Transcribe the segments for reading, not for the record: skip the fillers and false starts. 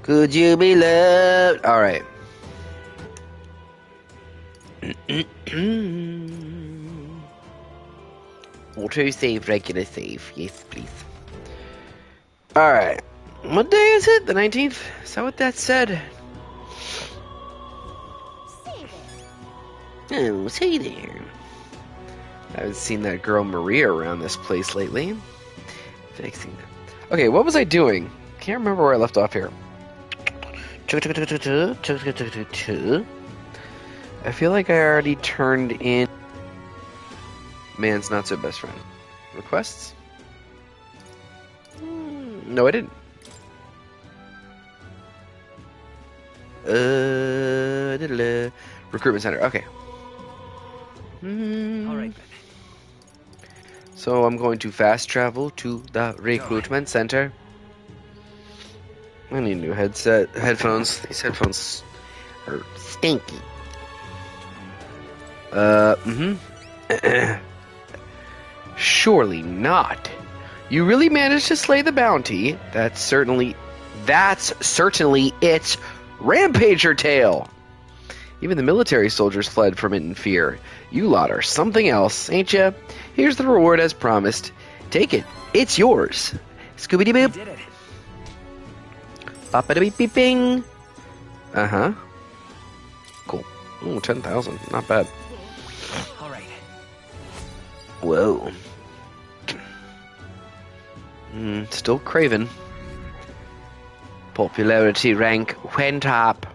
Could you be loved? All right. Auto save, regular save. Yes, please. All right. What day is it? The 19th? Is that what that said? Oh, say there. I haven't seen that girl Maria around this place lately. Fixing that. Okay, what was I doing? Can't remember where I left off here. I feel like I already turned in man's not so best friend. Requests? No, I didn't. Recruitment center. Okay. All right. So I'm going to fast travel to the recruitment center. I need new headphones. These headphones are stinky. Surely not. You really managed to slay the bounty. That's certainly its rampager tail. Even the military soldiers fled from it in fear. You lot are something else, ain't ya? Here's the reward as promised. Take it. It's yours. Scooby-Doo-boop. Did it. Bop-a-da-beep-beep-bing. Uh-huh. Cool. Ooh, 10,000. Not bad. All right. Whoa. Still craven. Popularity rank went up.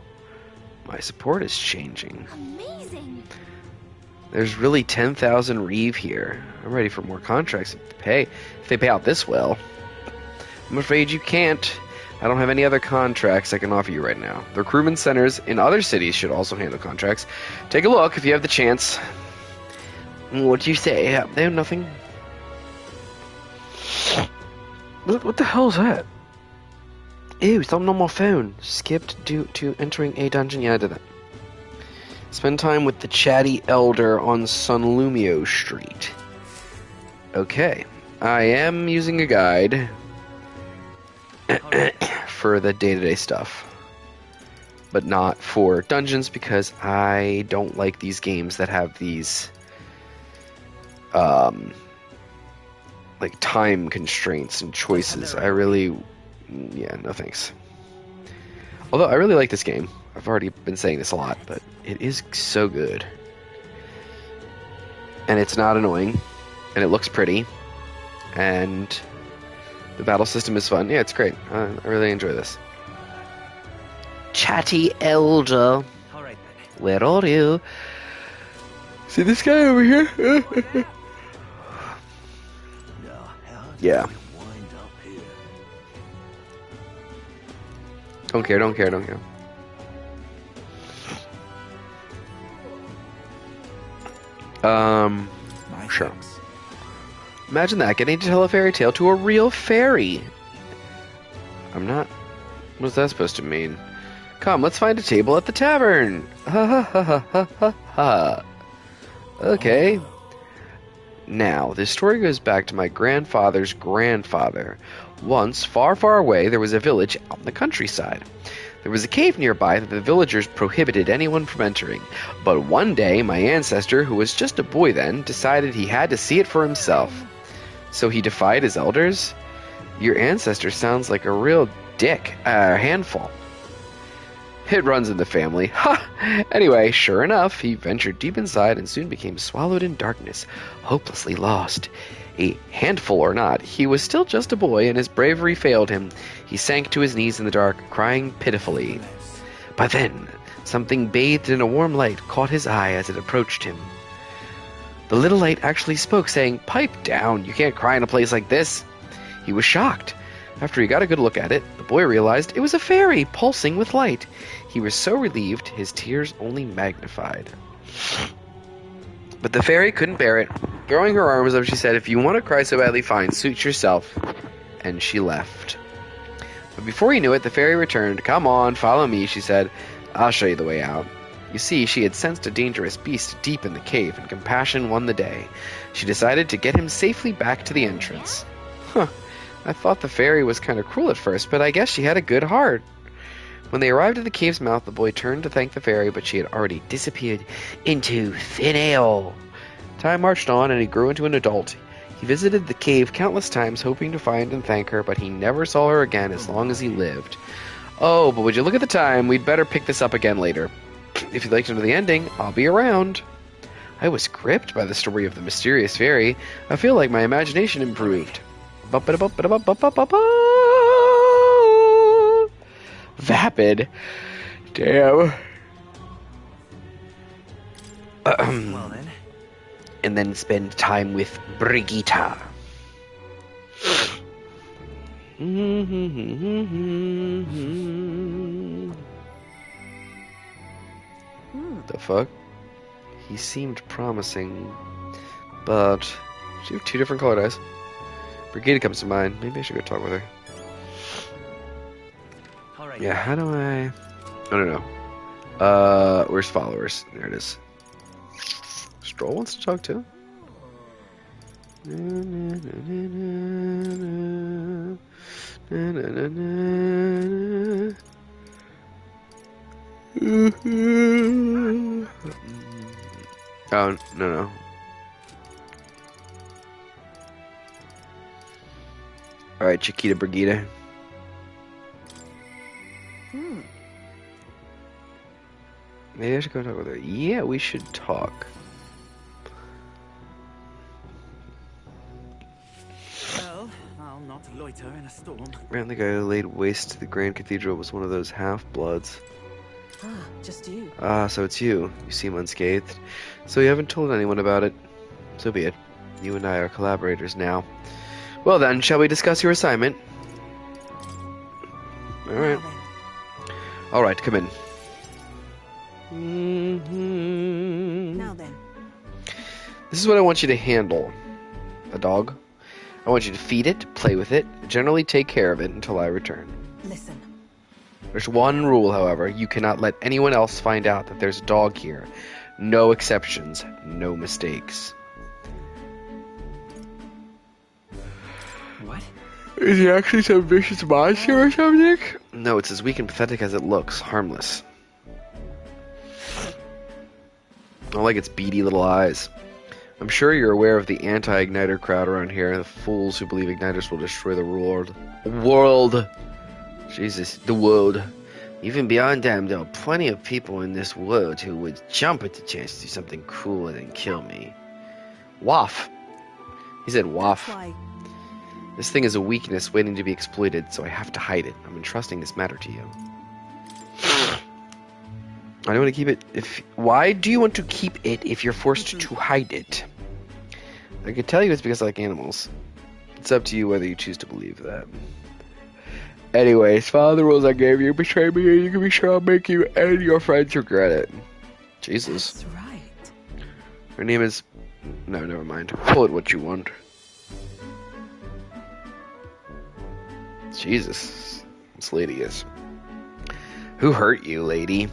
My support is changing. Amazing. There's really 10,000 Reeve here. I'm ready for more contracts if they pay out this well. I'm afraid you can't. I don't have any other contracts I can offer you right now. The recruitment centers in other cities should also handle contracts. Take a look if you have the chance. What do you say? They have nothing. What the hell is that? Ew, something on my phone. Skipped due to entering a dungeon. Yeah, I did that. Spend time with the chatty elder on Sunlumio Street. Okay. I am using a guide for the day-to-day stuff. But not for dungeons because I don't like these games that have these like time constraints and choices. I really... Yeah, no thanks. Although I really like this game. I've already been saying this a lot, but it is so good. And it's not annoying. And it looks pretty. And the battle system is fun. Yeah, it's great. I really enjoy this. Chatty Elder. All right then. Where are you? See this guy over here? Yeah. Don't care. Sure. Imagine that, getting to tell a fairy tale to a real fairy. I'm not... What's that supposed to mean? Come, let's find a table at the tavern. Ha ha ha ha ha ha ha. Okay. Now, this story goes back to my grandfather's grandfather. Once, far, far away, there was a village out in the countryside. There was a cave nearby that the villagers prohibited anyone from entering. But one day, my ancestor, who was just a boy then, decided he had to see it for himself. So he defied his elders? Your ancestor sounds like a real handful. It runs in the family. Ha! Anyway, sure enough, he ventured deep inside and soon became swallowed in darkness, hopelessly lost. A handful or not, he was still just a boy, and his bravery failed him. He sank to his knees in the dark, crying pitifully. But then, something bathed in a warm light caught his eye as it approached him. The little light actually spoke, saying, "Pipe down, you can't cry in a place like this." He was shocked. After he got a good look at it, the boy realized it was a fairy pulsing with light. He was so relieved, his tears only magnified. But the fairy couldn't bear it. Throwing her arms up, she said, "If you want to cry so badly, fine, suit yourself." And she left. But before he knew it, the fairy returned. "Come on, follow me," she said. "I'll show you the way out." You see, she had sensed a dangerous beast deep in the cave, and compassion won the day. She decided to get him safely back to the entrance. Huh. I thought the fairy was kind of cruel at first, but I guess she had a good heart. When they arrived at the cave's mouth, the boy turned to thank the fairy, but she had already disappeared into thin air. Time marched on, and he grew into an adult. He visited the cave countless times, hoping to find and thank her, but he never saw her again as long as he lived. Oh, but would you look at the time? We'd better pick this up again later. If you'd like to know the ending, I'll be around. I was gripped by the story of the mysterious fairy. I feel like my imagination improved. Vapid. Damn. Well then. And then spend time with Brigitte. The fuck? He seemed promising, but she have two different colored eyes. Brigitte comes to mind. Maybe I should go talk with her. All right. Yeah, how do I... I don't know. Where's followers? There it is. Stroll wants to talk too. Oh, no. Alright, Chiquita Brigitte. Maybe I should go talk with her. Yeah, we should talk. Well, I'll not loiter in a storm. Apparently the guy who laid waste to the Grand Cathedral was one of those half-bloods. Ah, just you. Ah, so it's you. You seem unscathed. So you haven't told anyone about it. So be it. You and I are collaborators now. Well then, shall we discuss your assignment? Alright. Alright, come in. Now then. This is what I want you to handle. A dog. I want you to feed it, play with it, generally take care of it until I return. Listen. There's one rule, however. You cannot let anyone else find out that there's a dog here. No exceptions, no mistakes. What? Is he actually some vicious monster or something? No, it's as weak and pathetic as it looks. Harmless. I like its beady little eyes. I'm sure you're aware of the anti-igniter crowd around here, the fools who believe igniters will destroy the world. Jesus, the world. Even beyond them, there are plenty of people in this world who would jump at the chance to do something cooler than kill me. Waff. He said waff. Why? This thing is a weakness waiting to be exploited, so I have to hide it. I'm entrusting this matter to you. I don't want to keep it why do you want to keep it if you're forced to hide it? I could tell you it's because I like animals. It's up to you whether you choose to believe that. Anyways, follow the rules I gave you. Betray me and you can be sure I'll make you and your friends regret it. Jesus. That's right. Her name is... No, never mind. Call it what you want. Jesus. This lady is... Who hurt you, lady?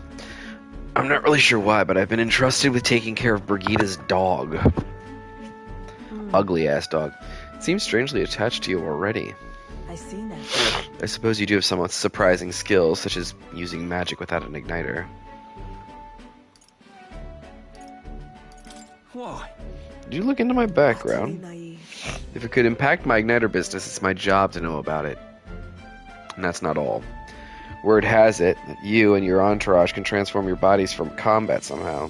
I'm not really sure why, but I've been entrusted with taking care of Brigitte's dog. Ugly-ass dog. It seems strangely attached to you already. I see now. I suppose you do have somewhat surprising skills, such as using magic without an igniter. Whoa. Did you look into my background? Utterly naive. If it could impact my igniter business, it's my job to know about it. And that's not all. Word has it that you and your entourage can transform your bodies from combat somehow.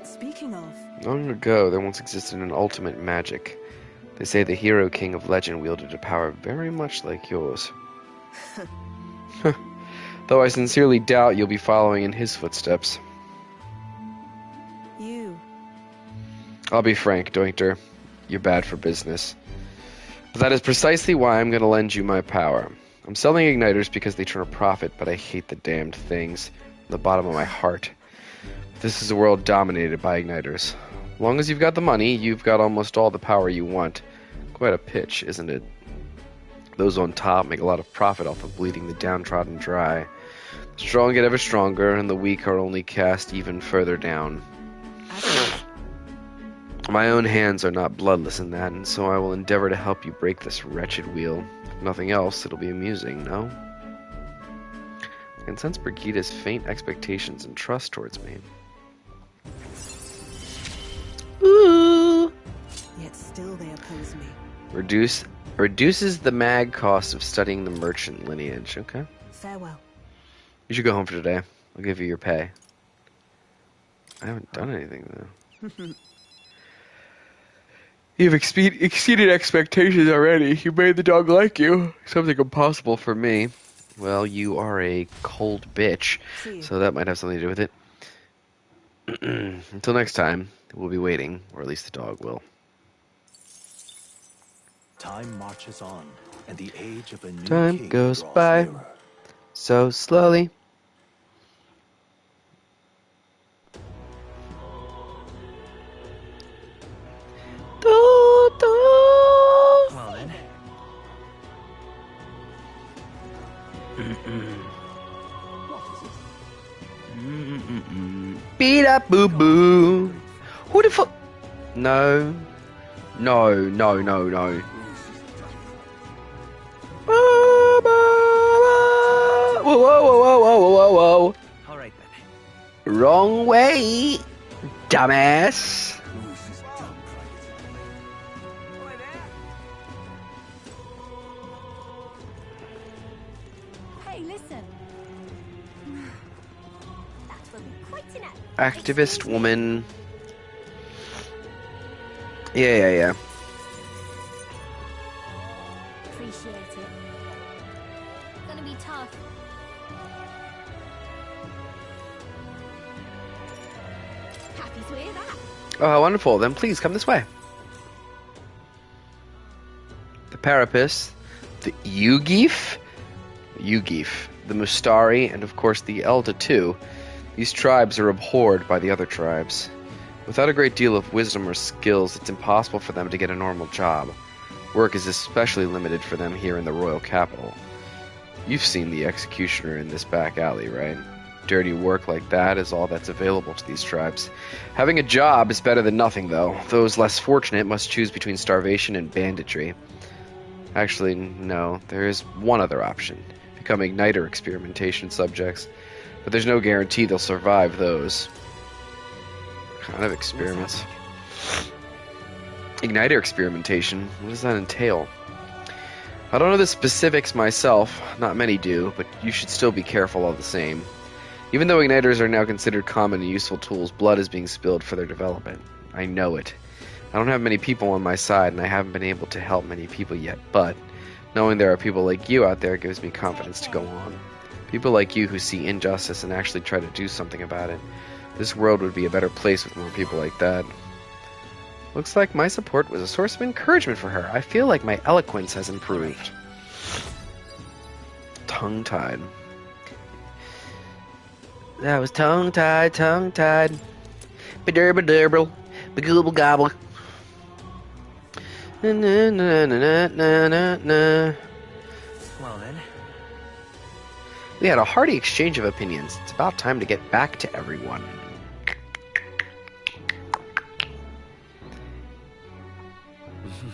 Speaking of, Long ago, there once existed an ultimate magic. They say the hero king of legend wielded a power very much like yours. Though I sincerely doubt you'll be following in his footsteps. you. I'll be frank, Doinkter. You're bad for business. But that is precisely why I'm going to lend you my power. I'm selling igniters because they turn a profit, but I hate the damned things from the bottom of my heart. This is a world dominated by igniters. As long as you've got the money, you've got almost all the power you want. Quite a pitch, isn't it? Those on top make a lot of profit off of bleeding the downtrodden dry. The strong get ever stronger, and the weak are only cast even further down. My own hands are not bloodless in that, and so I will endeavor to help you break this wretched wheel. If nothing else, it'll be amusing, no? I can sense Brigida's faint expectations and trust towards me. Ooh! Yet still they oppose me. Reduces the mag cost of studying the merchant lineage. Okay. Farewell. You should go home for today. I'll give you your pay. I haven't done anything, though. You've exceeded expectations already. You made the dog like you. Something impossible for me. Well, you are a cold bitch, so that might have something to do with it. Until next time, we'll be waiting, or at least the dog will. Time marches on, and the age of a new Time king goes draws by. nearer. So slowly. Well then. Beat up boo boo. Who the fuck? No. No, no, no, no. Whoa, whoa, whoa, whoa, whoa, whoa, whoa. All right then. Wrong way, dumbass. Hey, listen. That will be quite enough. Activist woman. Yeah. Appreciate it. Gonna be tough. Happy to hear that. Oh, how wonderful. Then please come this way. The Parapus, the Yugif, the Mustari, and of course the Elda too. These tribes are abhorred by the other tribes. Without a great deal of wisdom or skills, it's impossible for them to get a normal job. Work is especially limited for them here in the royal capital. You've seen the executioner in this back alley, right? Dirty work like that is all that's available to these tribes. Having a job is better than nothing, though. Those less fortunate must choose between starvation and banditry. Actually, no, there is one other option. Become igniter experimentation subjects. But there's no guarantee they'll survive those. What kind of experiments? Igniter experimentation? What does that entail? I don't know the specifics myself. Not many do, but you should still be careful all the same. Even though igniters are now considered common and useful tools, blood is being spilled for their development. I know it. I don't have many people on my side, and I haven't been able to help many people yet, but knowing there are people like you out there gives me confidence to go on. People like you who see injustice and actually try to do something about it. This world would be a better place with more people like that. Looks like my support was a source of encouragement for her. I feel like my eloquence has improved. Tongue-tied. That was tongue-tied. Ba-durba-durble. Ba-gobble-gobble. Na-na-na-na-na-na-na. Well then. We had a hearty exchange of opinions. It's about time to get back to everyone.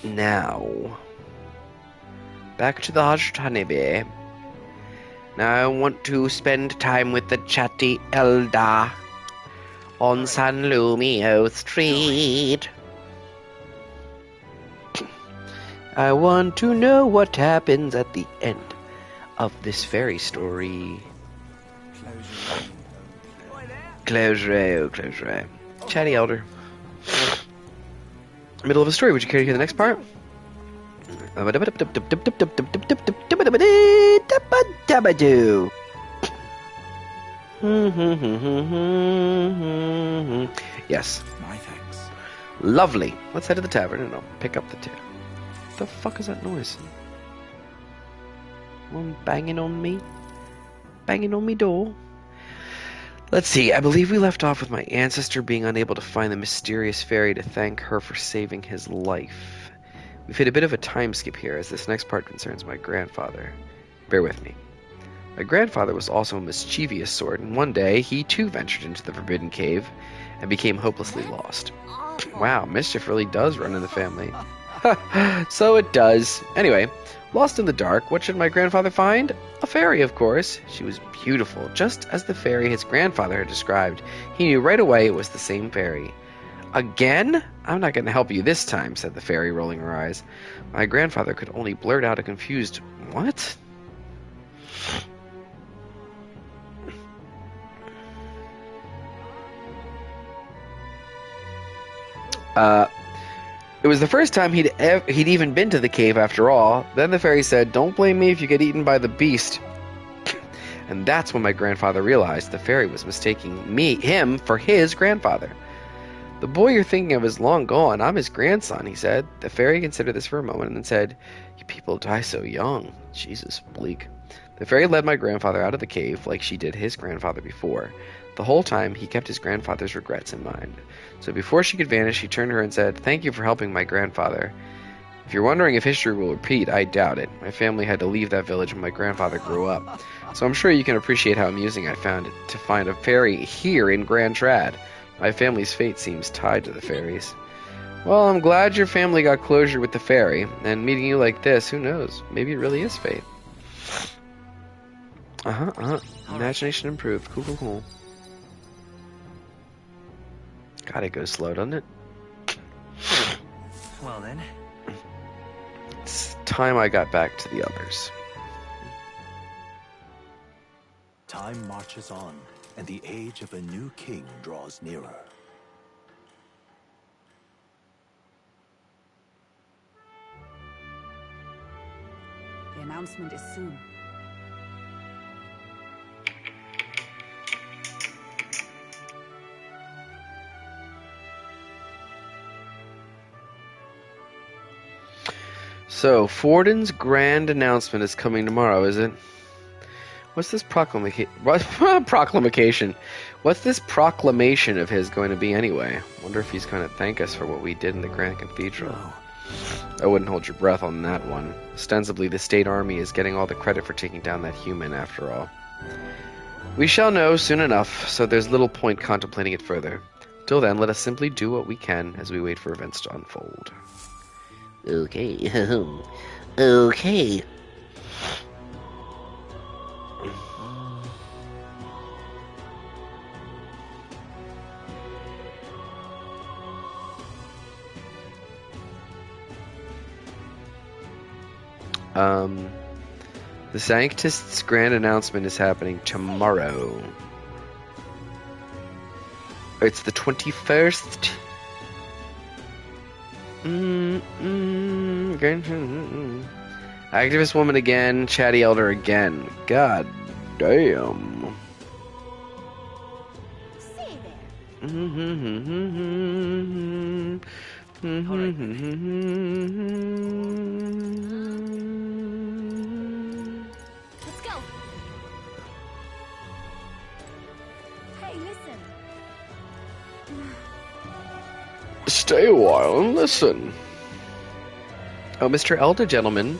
Now, back to the Hajtanebe. Now I want to spend time with the chatty Elda on San Lumio Street. I want to know what happens at the end of this fairy story. Closure. Chatty Elder. Middle of a story. Would you care to hear the next part? Yes. My thanks. Lovely. Let's head to the tavern and I'll pick up the tale. What the fuck is that noise? Someone banging on me? Banging on me door? Let's see, I believe we left off with my ancestor being unable to find the mysterious fairy to thank her for saving his life. We've hit a bit of a time skip here, as this next part concerns my grandfather. Bear with me. My grandfather was also a mischievous sort, and one day he too ventured into the forbidden cave and became hopelessly lost. Wow, mischief really does run in the family. So it does. Anyway, lost in the dark, what should my grandfather find? A fairy, of course. She was beautiful, just as the fairy his grandfather had described. He knew right away it was the same fairy. Again? I'm not going to help you this time, said the fairy, rolling her eyes. My grandfather could only blurt out a confused, what? It was the first time he'd even been to the cave after all. Then the fairy said, don't blame me if you get eaten by the beast. And that's when my grandfather realized the fairy was mistaking him for his grandfather. The boy you're thinking of is long gone. I'm his grandson, he said. The fairy considered this for a moment and then said, you people die so young. Jesus, bleak. The fairy led my grandfather out of the cave like she did his grandfather before. The whole time, he kept his grandfather's regrets in mind. So before she could vanish, he turned to her and said, thank you for helping my grandfather. If you're wondering if history will repeat, I doubt it. My family had to leave that village when my grandfather grew up. So I'm sure you can appreciate how amusing I found it to find a fairy here in Grand Trad. My family's fate seems tied to the fairies. Well, I'm glad your family got closure with the fairy, and meeting you like this, who knows? Maybe it really is fate. Imagination improved. Cool. God, it goes slow, doesn't it? Well then. It's time I got back to the others. Time marches on, and the age of a new king draws nearer. The announcement is soon. So, Forden's grand announcement is coming tomorrow, is it? What's this proclamation? What's this proclamation of his going to be anyway? Wonder if he's going to thank us for what we did in the Grand Cathedral. I wouldn't hold your breath on that one. Ostensibly, the state army is getting all the credit for taking down that human, after all. We shall know soon enough, so there's little point contemplating it further. Till then, let us simply do what we can as we wait for events to unfold. Okay. Okay. The Sanctist's grand announcement is happening tomorrow. It's the 21st. Activist woman again, chatty elder again. God damn. Say there. Let's go. Hey, listen. Stay a while and listen. Oh, Mr. Elder, gentlemen.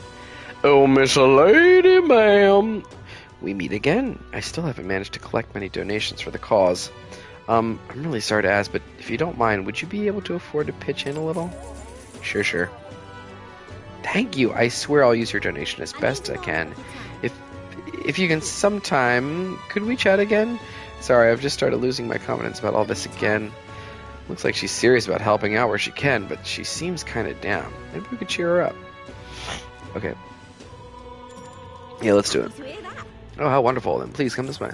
Oh, Miss Lady, ma'am. We meet again. I still haven't managed to collect many donations for the cause. I'm really sorry to ask, but if you don't mind, would you be able to afford to pitch in a little? Sure. Thank you. I swear I'll use your donation as best I can. If you can sometime, could we chat again? Sorry, I've just started losing my confidence about all this again. Looks like she's serious about helping out where she can, but she seems kind of down. Maybe we could cheer her up. Okay. Yeah, let's do it. Did you hear that? Oh, how wonderful. Then please come this way.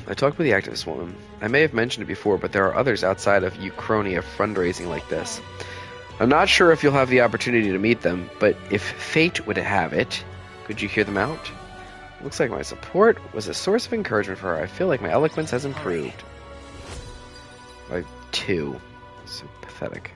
I talked with the activist woman. I may have mentioned it before, but there are others outside of Uchronia fundraising like this. I'm not sure if you'll have the opportunity to meet them, but if fate would have it, could you hear them out? Looks like my support was a source of encouragement for her. I feel like my eloquence has improved. By 2. So pathetic.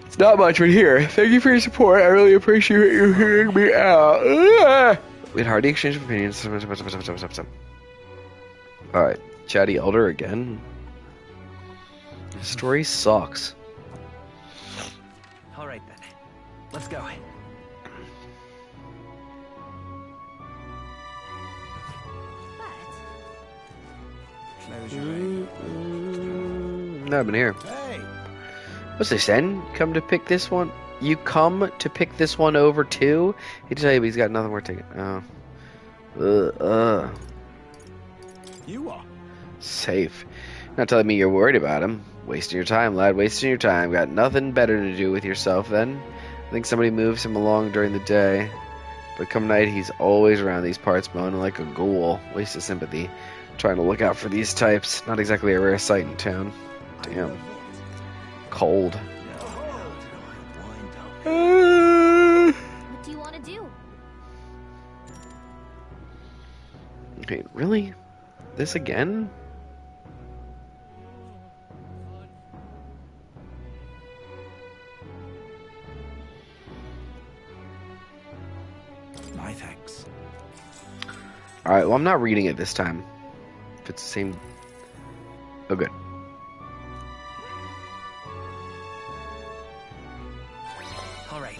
It's not much right here. Thank you for your support. I really appreciate you hearing me out. We had hardly exchanged opinions. Alright. Chatty Elder again. The story sucks. All right then. Let's go. But Close your eyes. No, I've been here. Hey! What's this then? Come to pick this one? You come to pick this one over too? He tell you he's got nothing worth taking. Oh. You are. Safe. Not telling me you're worried about him. Wasting your time, lad. Wasting your time. Got nothing better to do with yourself then. I think somebody moves him along during the day. But come night, he's always around these parts, moaning like a ghoul. Waste of sympathy. Trying to look out for these types. Not exactly a rare sight in town. Damn. Cold. what do you want to do? Okay, really? This again? My thanks. Alright, well, I'm not reading it this time. If it's the same... Oh, good. All right.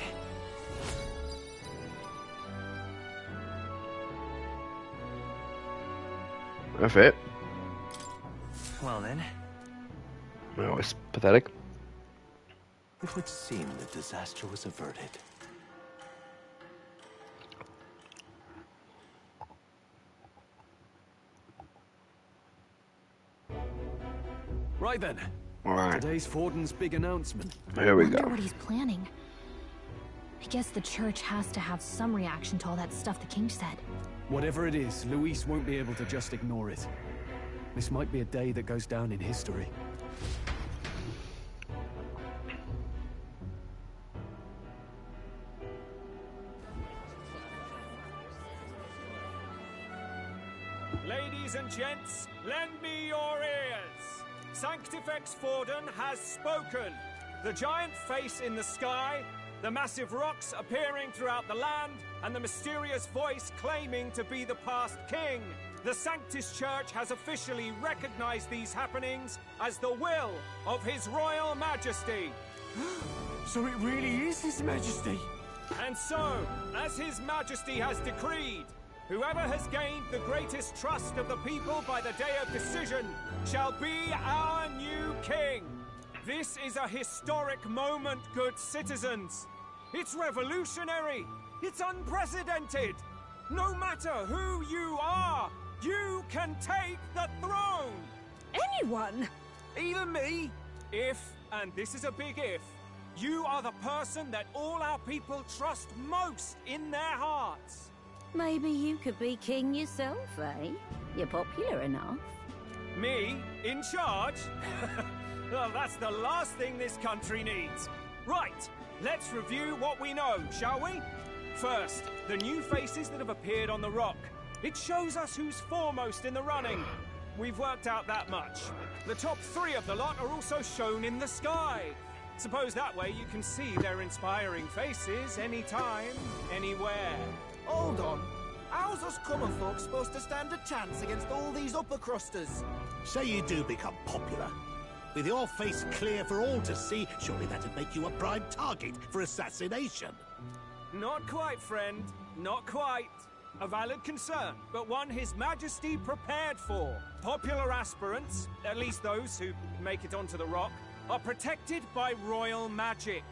That's it. Well then. Oh, it's pathetic. It would seem the disaster was averted. Right then. Alright, Today's Forden's big announcement. here we Wonder go. what he's planning. I guess the church has to have some reaction to all that stuff the king said. Whatever it is, Luis won't be able to just ignore it. This might be a day that goes down in history. Ladies and gents, lend me your ears. Sanctifex Forden has spoken. The giant face in the sky, the massive rocks appearing throughout the land, and the mysterious voice claiming to be the past king. The Sanctus Church has officially recognized these happenings as the will of His Royal Majesty. So it really is His Majesty? And so, as His Majesty has decreed, whoever has gained the greatest trust of the people by the day of decision shall be our new king. This is a historic moment, good citizens. It's revolutionary. It's unprecedented. No matter who you are, you can take the throne. Anyone? Even me. If, and this is a big if, you are the person that all our people trust most in their hearts. Maybe you could be king yourself, eh? You're popular enough. Me? In charge? Well, that's the last thing this country needs. Right, let's review what we know, shall we? First, the new faces that have appeared on the rock. It shows us who's foremost in the running. We've worked out that much. The top 3 of the lot are also shown in the sky. Suppose that way you can see their inspiring faces anytime, anywhere. Hold on. How's us common folk supposed to stand a chance against all these upper crusters? Say you do become popular. With your face clear for all to see, surely that'd make you a prime target for assassination. Not quite, friend. Not quite. A valid concern, but one His Majesty prepared for. Popular aspirants, at least those who make it onto the rock, are protected by royal magic.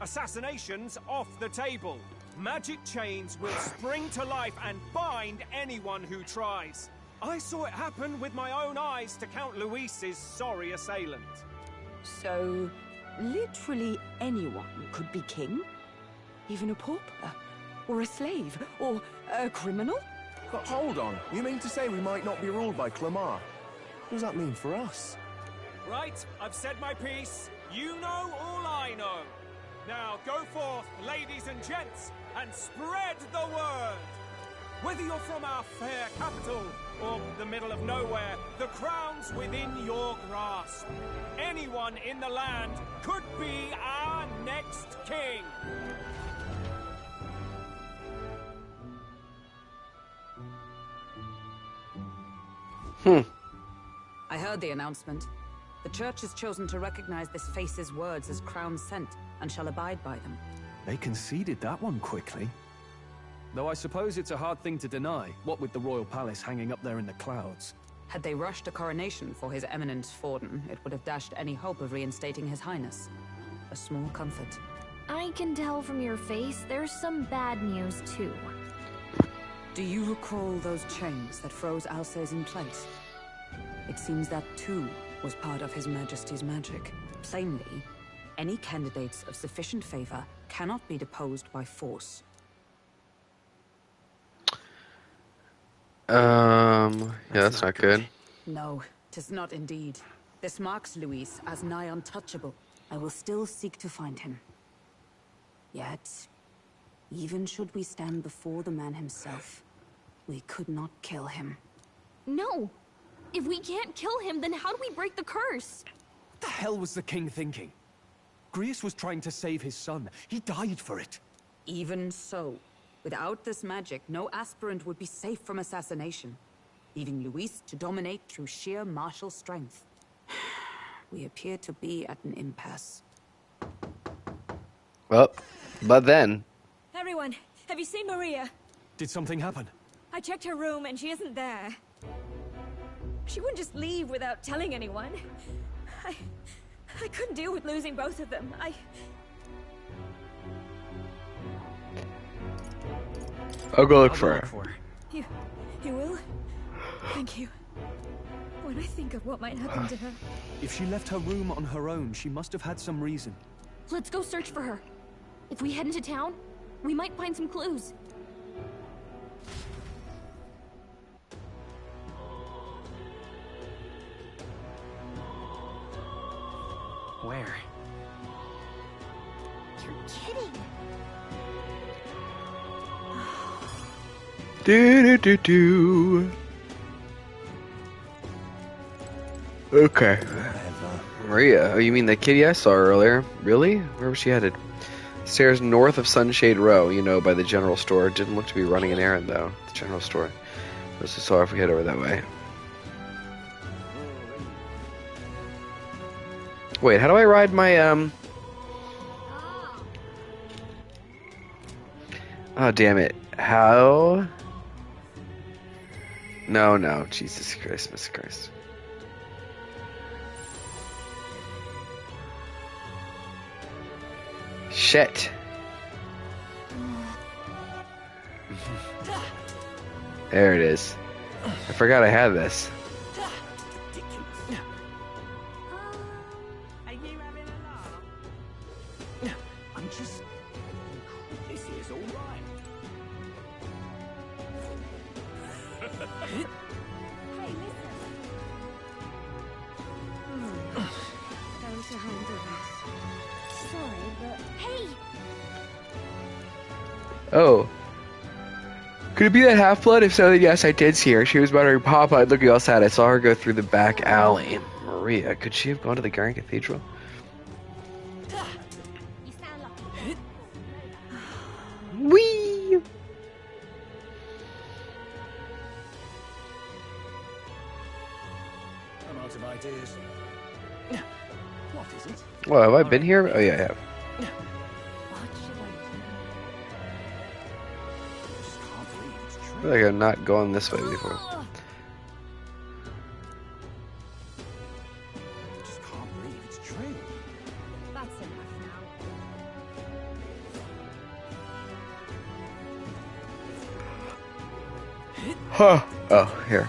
Assassinations off the table. Magic chains will spring to life and bind anyone who tries. I saw it happen with my own eyes to Count Luis's sorry assailant. So, literally anyone could be king? Even a pauper? Or a slave? Or a criminal? But hold on, you mean to say we might not be ruled by Clamar? What does that mean for us? Right, I've said my piece. You know all I know. Now go forth, ladies and gents, and spread the word. Whether you're from our fair capital or the middle of nowhere, the crown's within your grasp. Anyone in the land could be our next king. I heard the announcement. The Church has chosen to recognize this face's words as crown sent, and shall abide by them. They conceded that one quickly. Though I suppose it's a hard thing to deny, what with the royal palace hanging up there in the clouds. Had they rushed a coronation for His Eminence Forden, it would have dashed any hope of reinstating His Highness. A small comfort. I can tell from your face there's some bad news, too. Do you recall those chains that froze Alsace in place? It seems that, too, was part of His Majesty's magic. Plainly, any candidates of sufficient favor cannot be deposed by force. Yeah, that's not good. No, 'tis not indeed. This marks Luis as nigh untouchable. I will still seek to find him. Yet, even should we stand before the man himself, we could not kill him. No! If we can't kill him, then how do we break the curse? What the hell was the king thinking? Grius was trying to save his son. He died for it. Even so, without this magic, no aspirant would be safe from assassination, leaving Luis to dominate through sheer martial strength. We appear to be at an impasse. Well, but then... Everyone, have you seen Maria? Did something happen? I checked her room and she isn't there. She wouldn't just leave without telling anyone. I couldn't deal with losing both of them. I'll go look for her. You will? Thank you. When I think of what might happen to her... If she left her room on her own, she must have had some reason. Let's go search for her. If we head into town, we might find some clues. Where? You're kidding. Do. Okay. Maria. Oh, you mean the kitty I saw earlier? Really? Where was she headed? Stairs north of Sunshade Row, you know, by the general store. Didn't look to be running an errand, though. The general store. Let's just saw if we head over that way. Wait, how do I ride my, Oh, damn it. How? No. Jesus Christmas Christ. Shit. There it is. I forgot I had this. I'm just... This is all right. Going to handle this. Sorry, but... Hey! Oh. Could it be that half-blood? If so, then yes, I did see her. She was muttering Papa and looking all sad. I saw her go through the back alley. Maria, could she have gone to the Grand Cathedral? Whee! I'm out of ideas. What is it? Well, have I been here? Oh, yeah, I have. What should I Just can't believe it's I true. feel like I've not gone this way before. Just can't believe it's true. That's enough now. Huh. Oh, here.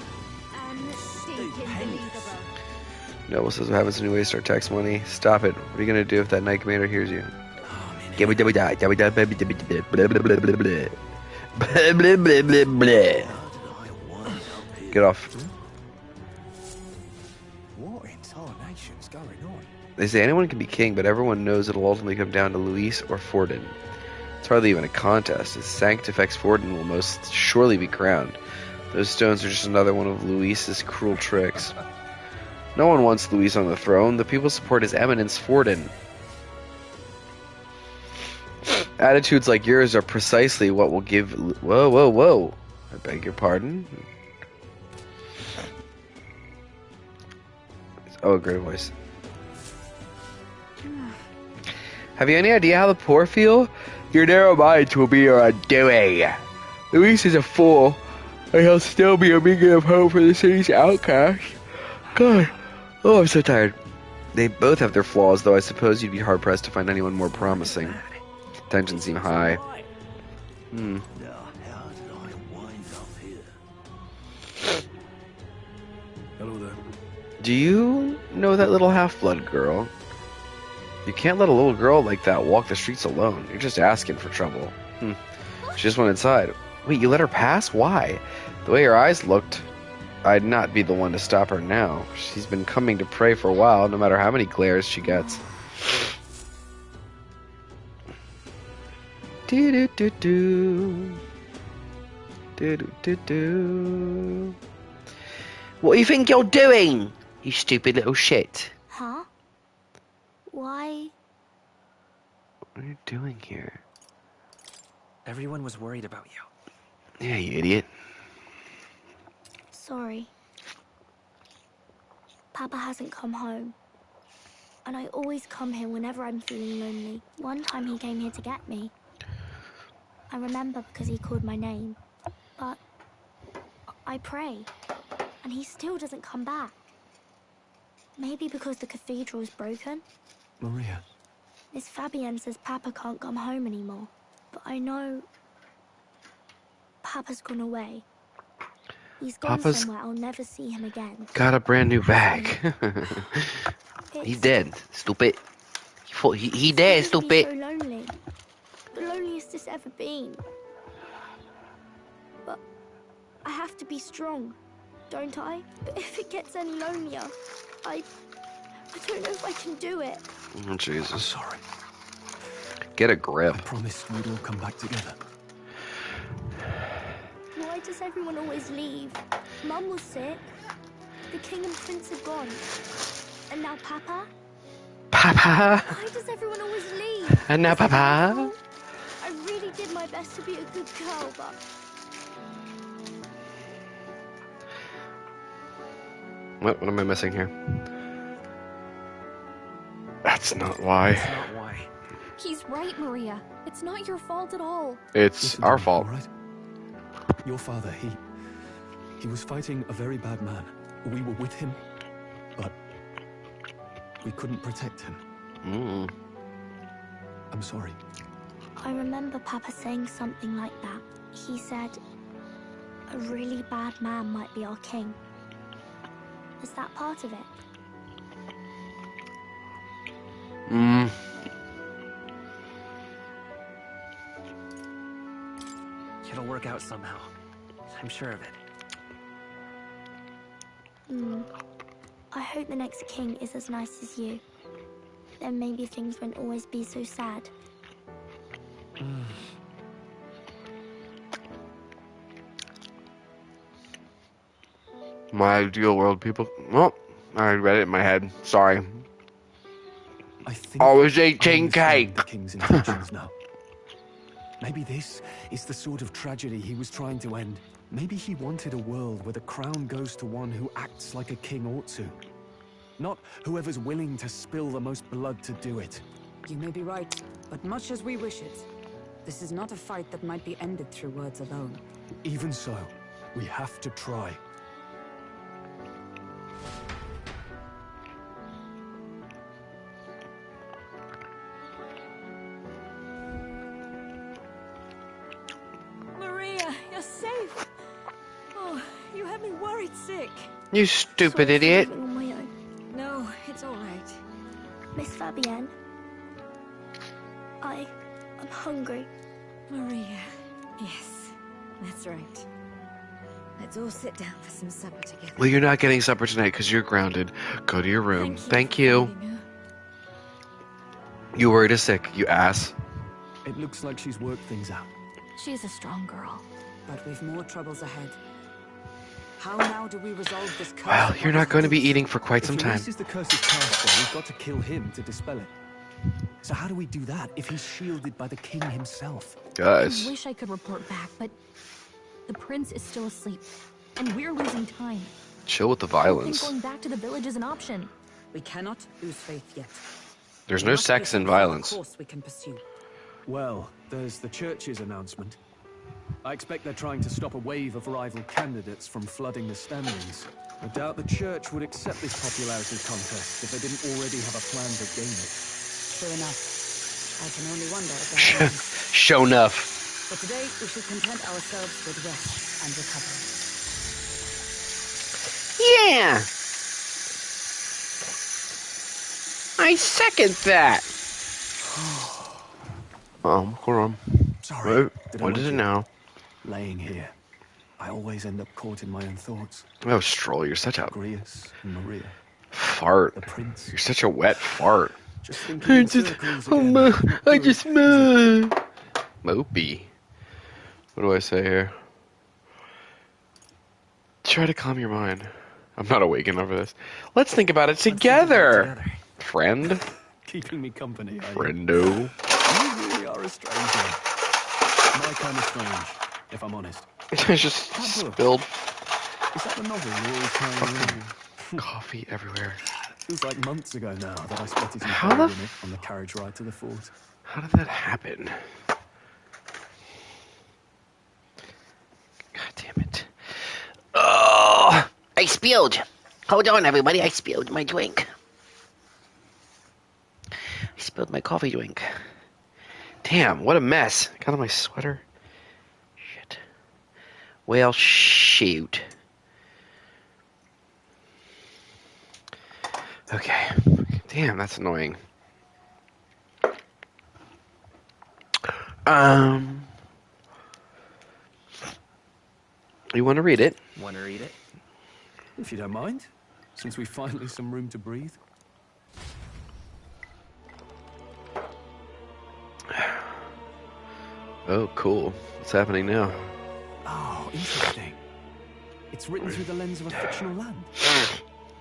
Stinking believable. Noble says what happens when you waste our tax money. Stop it. What are you gonna do if that Night Commander hears you? Get off. What in tarnation's going on? They say anyone can be king, but everyone knows it'll ultimately come down to Luis or Forden. It's hardly even a contest, as Sanctifex Forden will most surely be crowned. Those stones are just another one of Luis's cruel tricks. No one wants Luis on the throne. The people support His Eminence Forden. Attitudes like yours are precisely what will give... Whoa. I beg your pardon. Oh, great voice. Have you any idea how the poor feel? Your narrow minds will be your undoing. Luis is a fool, and he'll still be a beacon of hope for the city's outcasts. God. Oh, I'm so tired. They both have their flaws, though I suppose you'd be hard-pressed to find anyone more promising. Tensions seem high. Now, how did I wind up here? Hello there. Do you know that little half-blood girl? You can't let a little girl like that walk the streets alone. You're just asking for trouble. She just went inside. Wait, you let her pass? Why? The way her eyes looked, I'd not be the one to stop her now. She's been coming to pray for a while, no matter how many glares she gets. Do-do-do-do. Do-do-do-do. What do you think you're doing, you stupid little shit? Huh? Why? What are you doing here? Everyone was worried about you. Yeah, you idiot. Sorry. Papa hasn't come home. And I always come here whenever I'm feeling lonely. One time he came here to get me. I remember because he called my name. But I pray. And he still doesn't come back. Maybe because the cathedral's broken? Maria. Miss Fabienne says Papa can't come home anymore. But I know... Papa's gone away. He's gone somewhere I'll never see him again. Got a brand new bag. He's dead, stupid. He dead, stupid. So lonely. The loneliest it's ever been. But I have to be strong, don't I? But if it gets any lonelier, I don't know if I can do it. Oh, Jesus. I'm sorry. Get a grip. I promised we'd all come back together. Why does everyone always leave? Mum was sick. The king and prince are gone. And now Papa? Papa? Why does everyone always leave? And now Papa? I really did my best to be a good girl, but... What am I missing here? That's not why. That's not why. He's right, Maria. It's not your fault at all. It's our fault. Right? Your father, he was fighting a very bad man. We were with him, but we couldn't protect him. I'm sorry. I remember Papa saying something like that. He said, a really bad man might be our king. Is that part of it? It'll work out somehow. I'm sure of it. I hope the next king is as nice as you. Then maybe things won't always be so sad. My ideal world, people. Well, I read it in my head. Sorry. I think always eating cake. The king's intentions now. Maybe this is the sort of tragedy he was trying to end. Maybe he wanted a world where the crown goes to one who acts like a king ought to. Not whoever's willing to spill the most blood to do it. You may be right, but much as we wish it, this is not a fight that might be ended through words alone. Even so, we have to try. Maria, you're safe. Oh, you had me worried sick. You stupid idiot. On my own. No, it's all right. Miss Fabienne, I'm hungry. Maria. Yes, that's right. Let's all sit down for some supper together. Well, you're not getting supper tonight because you're grounded. Go to your room. Thank you. You worried her sick, you ass. It looks like she's worked things out. She's a strong girl. But we've more troubles ahead. How now do we resolve this curse? Well, you're not going to be eating for quite some time. If Luis is the curse's caster, we've got to kill him to dispel it. So how do we do that if he's shielded by the king himself? Guys. I wish I could report back, but the prince is still asleep, and we're losing time. Chill with the I don't violence. think going back to the village is an option. We cannot lose faith yet. There's no sex and violence. Course we can pursue. Well, there's the church's announcement. I expect they're trying to stop a wave of rival candidates from flooding the standings. I doubt the church would accept this popularity contest if they didn't already have a plan to gain it. True enough. I can only wonder if that is. Show enough. For today, we should content ourselves with rest and recovery. Yeah! I second that! Hold Sorry. What is it now? Laying here. I always end up caught in my own thoughts. Oh, Stroll, you're such a Grius and Maria. Fart. The prince. You're such a wet fart. Just thinking in circles again. I just Mopey. What do I say here? Try to calm your mind. I'm not awake enough for this. Let's think about it together. Friend? Keeping me company, are you? Friendo. You really are a stranger. My kind of strange, if I'm honest. I just spilled Is that the novel you're always carrying around? coffee everywhere. Feels like months ago now that I spotted you How carrying the it on the carriage ride to the fort. How did that happen? God damn it. Oh, I spilled. Hold on, everybody. I spilled my drink. I spilled my coffee drink. Damn, what a mess. Got on my sweater. Shit. Well, shoot. Okay. Damn, that's annoying. You want to read it? Want to read it? If you don't mind, since we've finally some room to breathe. Oh, cool. What's happening now? Oh, interesting. It's written through the lens of a fictional land.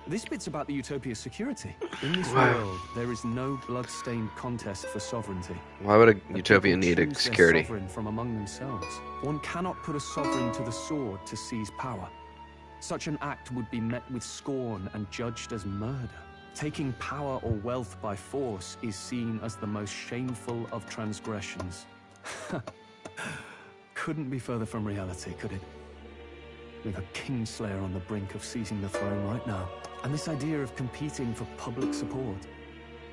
This bit's about the Utopia's security. In this world, there is no blood-stained contest for sovereignty. Why would a utopia need a security? Their sovereign from among themselves. One cannot put a sovereign to the sword to seize power. Such an act would be met with scorn and judged as murder. Taking power or wealth by force is seen as the most shameful of transgressions. Couldn't be further from reality, could it? We've a Kingslayer on the brink of seizing the throne right now. And this idea of competing for public support.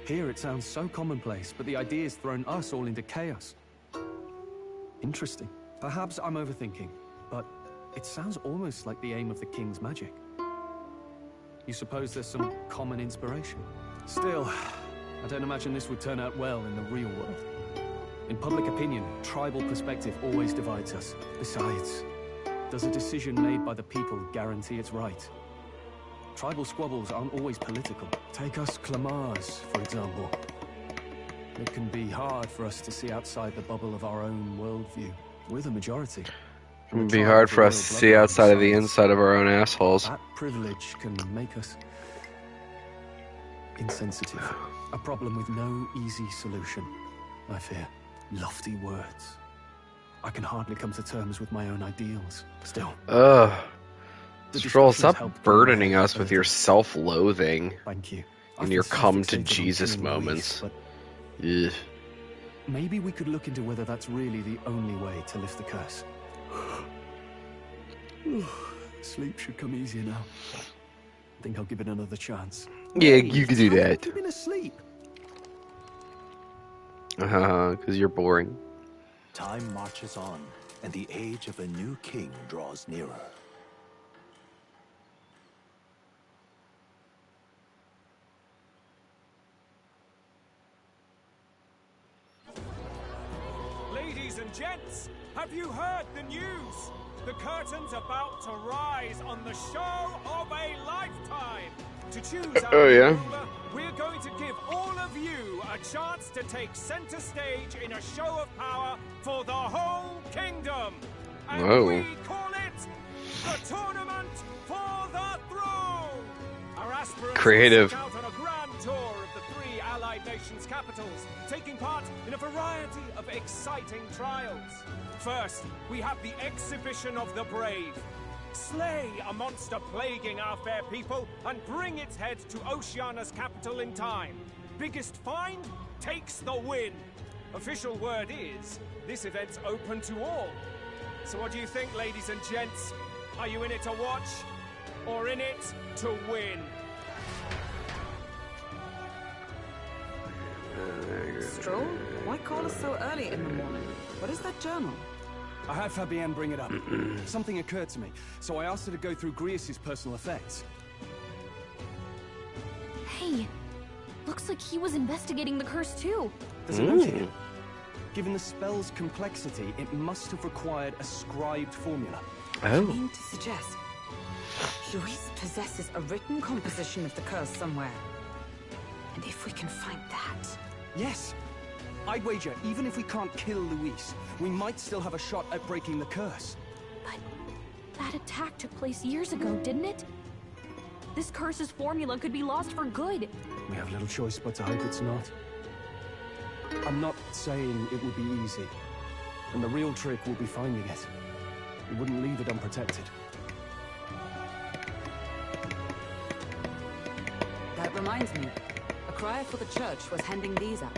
Here it sounds so commonplace, but the idea's thrown us all into chaos. Interesting. Perhaps I'm overthinking, but it sounds almost like the aim of the king's magic. You suppose there's some common inspiration? Still, I don't imagine this would turn out well in the real world. In public opinion, tribal perspective always divides us. Besides, does a decision made by the people guarantee it's right? Tribal squabbles aren't always political. Take us Clamars, for example. It can be hard for us to see outside the bubble of our own worldview. We're the majority. It would be hard for us to see outside of the inside of our own assholes. That privilege can make us insensitive. A problem with no easy solution, I fear. Lofty words. I can hardly come to terms with my own ideals. Still. Stroll, stop burdening us with your self-loathing. Thank you. And your come-to-Jesus moments. Ugh. Maybe we could look into whether that's really the only way to lift the curse. Sleep should come easier now. I think I'll give it another chance. Yeah, you can do that. You've been asleep. Because you're boring. Time marches on, and the age of a new king draws nearer. Ladies and gents, have you heard the news? The curtain's about to rise on the show of a lifetime. To choose our ruler, we're going to give all of you a chance to take center stage in a show of power for the whole kingdom. And we call it the Tournament for the Throne. Our aspirants Creative. will set out on a grand tour of the 3 allied nations' capitals, taking part in a variety of exciting trials. First, we have the Exhibition of the Brave. Slay a monster plaguing our fair people and bring its head to Oceania's capital in time. Biggest find takes the win. Official word is, this event's open to all. So what do you think, ladies and gents? Are you in it to watch, or in it to win? Stroll? Why call us so early in the morning? What is that journal? I had Fabienne bring it up. Something occurred to me, so I asked her to go through Grius' personal effects. Hey, looks like he was investigating the curse too. There's a note here. Given the spell's complexity, it must have required a scribed formula. I mean to suggest Luis possesses a written composition of the curse somewhere. And if we can find that... Yes! I'd wager, even if we can't kill Luis, we might still have a shot at breaking the curse. But that attack took place years ago, didn't it? This curse's formula could be lost for good. We have little choice but to hope it's not. I'm not saying it would be easy. And the real trick will be finding it. We wouldn't leave it unprotected. That reminds me. A crier for the church was handing these out.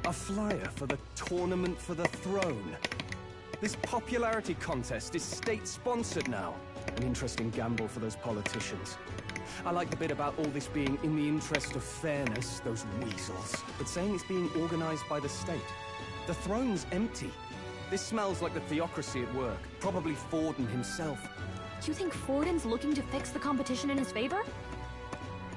A flyer for the Tournament for the Throne. This popularity contest is state-sponsored now. An interesting gamble for those politicians. I like the bit about all this being in the interest of fairness, those weasels. But saying it's being organized by the state. The throne's empty. This smells like the theocracy at work. Probably Forden himself. Do you think Forden's looking to fix the competition in his favor?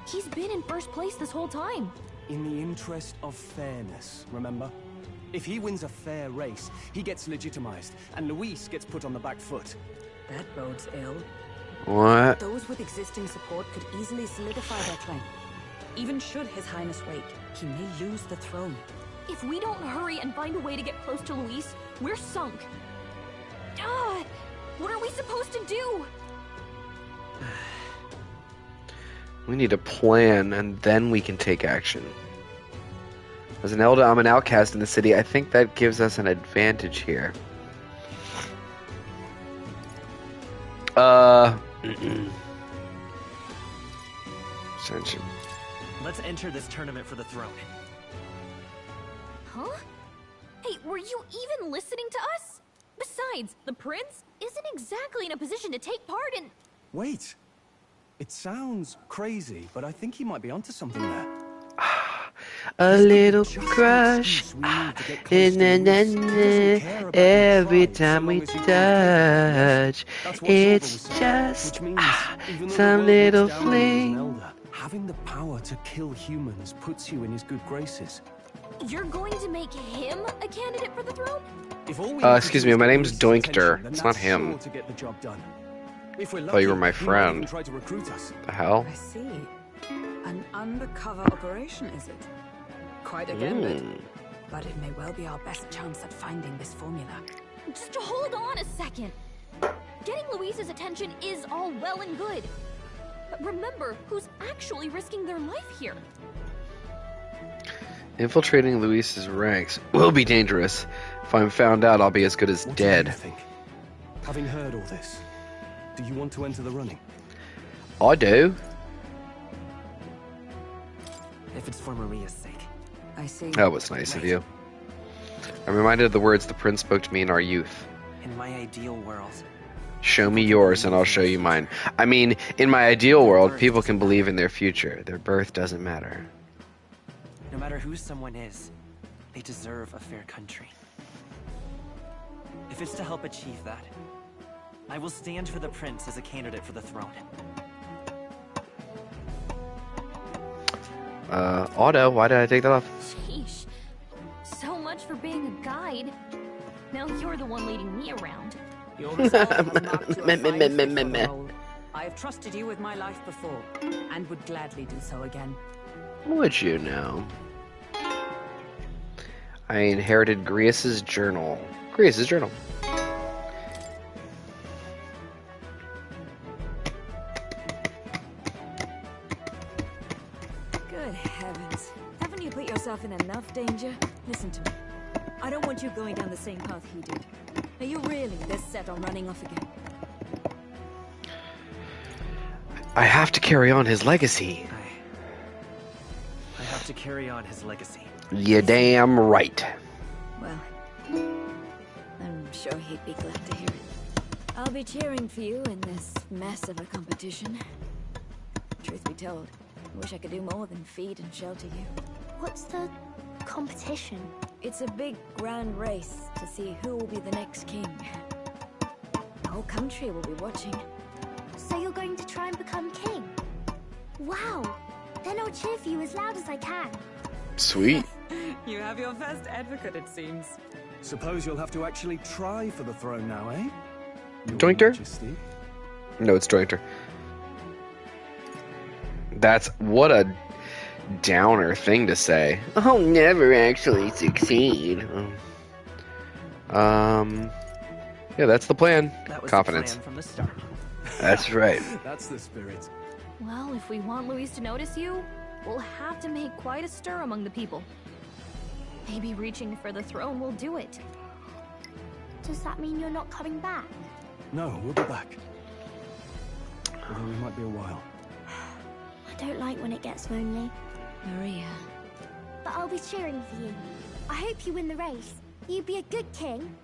He's been in first place this whole time. In the interest of fairness, remember? If he wins a fair race, he gets legitimized, and Luis gets put on the back foot. That bodes ill. What? Those with existing support could easily solidify their claim. Even should His Highness wake, he may lose the throne. If we don't hurry and find a way to get close to Luis, we're sunk. What are we supposed to do? We need a plan, and then we can take action. As an elder, I'm an outcast in the city. I think that gives us an advantage here. Ascension. Let's enter this tournament for the throne. Huh? Hey, were you even listening to us? Besides, the prince isn't exactly in a position to take part in... Wait. It sounds crazy, but I think he might be onto something there. A little crush, every time we touch, it's just some little fling. Having the power to kill humans puts you in his good graces. You're going to make him a candidate for the throne? Excuse me, my name's Doinkter. It's not him. I thought you were my friend. The hell? I see. An undercover operation, is it? Quite a gambit. But it may well be our best chance at finding this formula. Just hold on a second. Getting Luis's attention is all well and good. But remember who's actually risking their life here. Infiltrating Luis's ranks will be dangerous. If I'm found out, I'll be as good as dead. Do you think? Having heard all this, do you want to enter the running? I do. If it's for Maria's sake. I see. That was nice of you. I'm reminded of the words the prince spoke to me in our youth. In my ideal world. Show me yours and I'll show you mine. I mean, in my ideal world, people can believe in their future. Their birth doesn't matter. No matter who someone is, they deserve a fair country. If it's to help achieve that, I will stand for the prince as a candidate for the throne. Otto, why did I take that off? Sheesh. So much for being a guide. Now you're the one leading me around. Your resolve has marked you a fine fit for the role. I have trusted you with my life before, and would gladly do so again. Would you know? I inherited Grius's journal. Grius's journal. Good heavens. Haven't you put yourself in enough danger? Listen to me. I don't want you going down the same path he did. Are you really this set on running off again? I have to carry on his legacy. I have to carry on his legacy. You damn right. Well, I'm sure he'd be glad to hear it. I'll be cheering for you in this mess of a competition. Truth be told, I wish I could do more than feed and shelter you. What's the competition? It's a big, grand race to see who will be the next king. The whole country will be watching. So you're going to try and become king? Wow! Then I'll cheer for you as loud as I can. Sweet. You have your first advocate, it seems. Suppose you'll have to actually try for the throne now, eh? Your Jointer? Majesty. No, it's Jointer. That's what a downer thing to say. I'll never actually succeed. Yeah, that's the plan. That was Confidence. the plan from the start. That's right. That's the spirit. Well, if we want Luis to notice you, we'll have to make quite a stir among the people. Maybe reaching for the throne will do it. Does that mean you're not coming back? No, we'll be back. Although we might be a while. I don't like when it gets lonely. Maria. But I'll be cheering for you. I hope you win the race. You be a good king.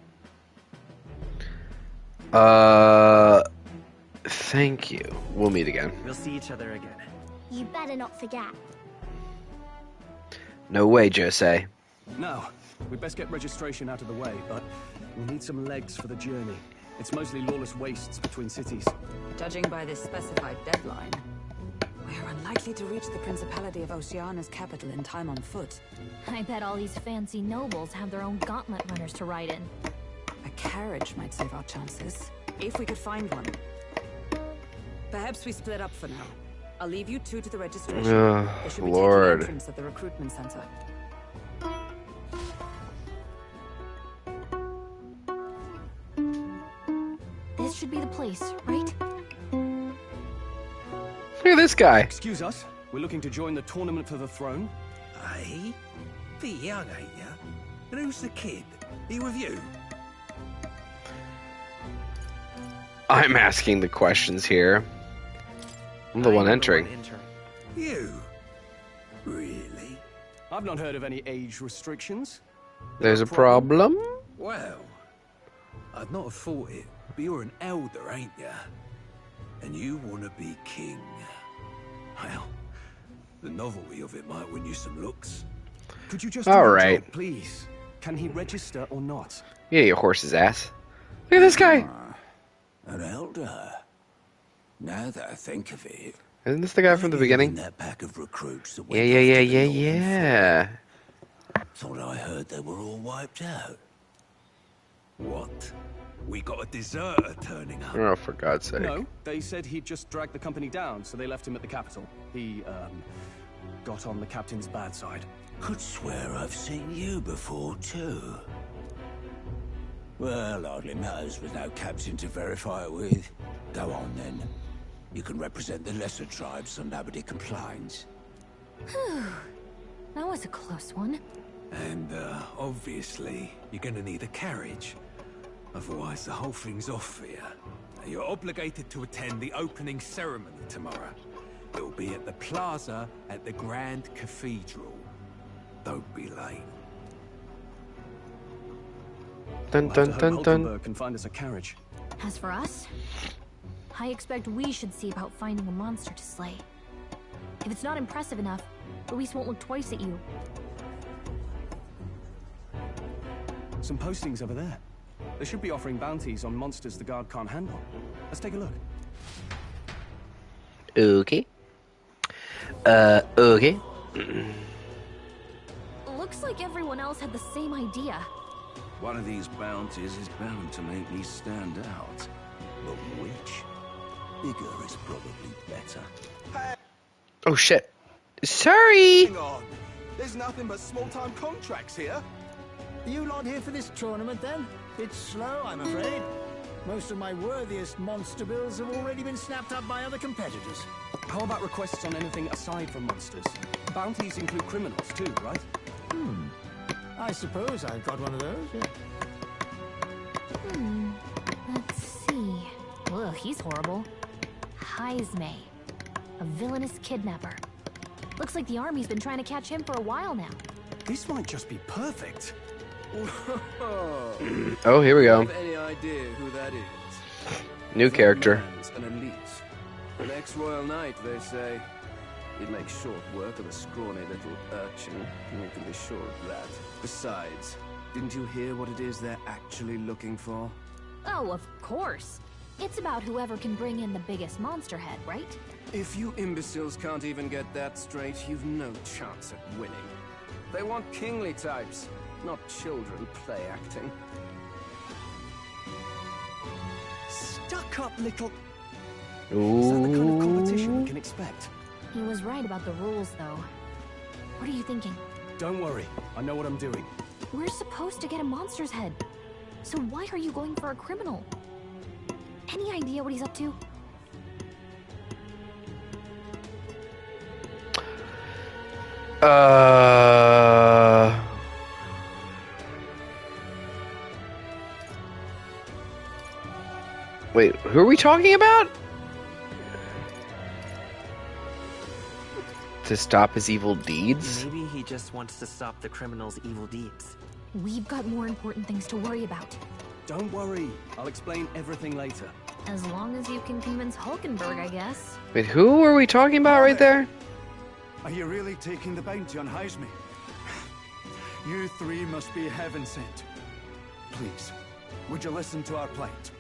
Thank you. We'll meet again. We'll see each other again. You better not forget. No way, Jose. Now, we'd best get registration out of the way, but we'll need some legs for the journey. It's mostly lawless wastes between cities. Judging by this specified deadline, we're unlikely to reach the Principality of Oceana's capital in time on foot. I bet all these fancy nobles have their own gauntlet runners to ride in. A carriage might save our chances, if we could find one. Perhaps we split up for now. I'll leave you two to the registration. They should be taking Lord. entrance at the recruitment center. This should be the place, right? Look at this guy. Excuse us, we're looking to join the tournament for the throne. Hey? Bit young, ain't ya? And who's the kid? He with you? I'm asking the questions here. I'm the one entering. You? Really? I've not heard of any age restrictions. There's a problem? Well, I'd not have thought it, but you're an elder, ain't ya? And you want to be king. Well, the novelty of it might win you some looks. Could you just All do your right. job, please? Can he register or not? Yeah, you horse's ass. Look at this guy. An elder? Now that I think of it... Isn't this the guy from the beginning? That pack of recruits that Yeah. Thought I heard they were all wiped out. What? We got a deserter turning up. Oh, for God's sake. No, they said he'd just dragged the company down, so they left him at the capital. He, got on the captain's bad side. Could swear I've seen you before, too. Well, hardly matters with no captain to verify it with. Go on, then. You can represent the lesser tribes so nobody complains. Whew. That was a close one. And, obviously, you're gonna need a carriage. Otherwise, the whole thing's off for you. You're obligated to attend the opening ceremony tomorrow. It'll be at the plaza at the Grand Cathedral. Don't be late. Dun dun dun dun. Hulkenberg can find us a carriage. As for us, I expect we should see about finding a monster to slay. If it's not impressive enough, Luis won't look twice at you. Some postings over there. They should be offering bounties on monsters the guard can't handle. Let's take a look. Okay. Okay. Looks like everyone else had the same idea. One of these bounties is bound to make me stand out. But which? Bigger is probably better. Oh shit. Sorry. Hang on. There's nothing but small-time contracts here. Are you lot here for this tournament, then? It's slow, I'm afraid. Most of my worthiest monster bills have already been snapped up by other competitors. How about requests on anything aside from monsters? Bounties include criminals too, right? I suppose I've got one of those, yeah. Let's see. Ugh, he's horrible. Heisme. A villainous kidnapper. Looks like the army's been trying to catch him for a while now. This might just be perfect. Oh, here we go. Have any idea who that is? New character. Man's an elite. An ex-royal knight, they say. He'd make short work of a scrawny little urchin. You can be sure of that. Besides, didn't you hear what it is they're actually looking for? Oh, of course. It's about whoever can bring in the biggest monster head, right? If you imbeciles can't even get that straight, you've no chance at winning. They want kingly types, not children play acting. Stuck-up little... Ooh. Is that the kind of competition we can expect? He was right about the rules, though. What are you thinking? Don't worry, I know what I'm doing. We're supposed to get a monster's head. So why are you going for a criminal? Any idea what he's up to? Wait, who are we talking about? To stop his evil deeds? Maybe he just wants to stop the criminal's evil deeds. We've got more important things to worry about. Don't worry, I'll explain everything later. As long as you can convince Hulkenberg, I guess. Wait, who are we talking about right there? Are you really taking the bounty on Heisme? You three must be heaven sent. Please, would you listen to our plight?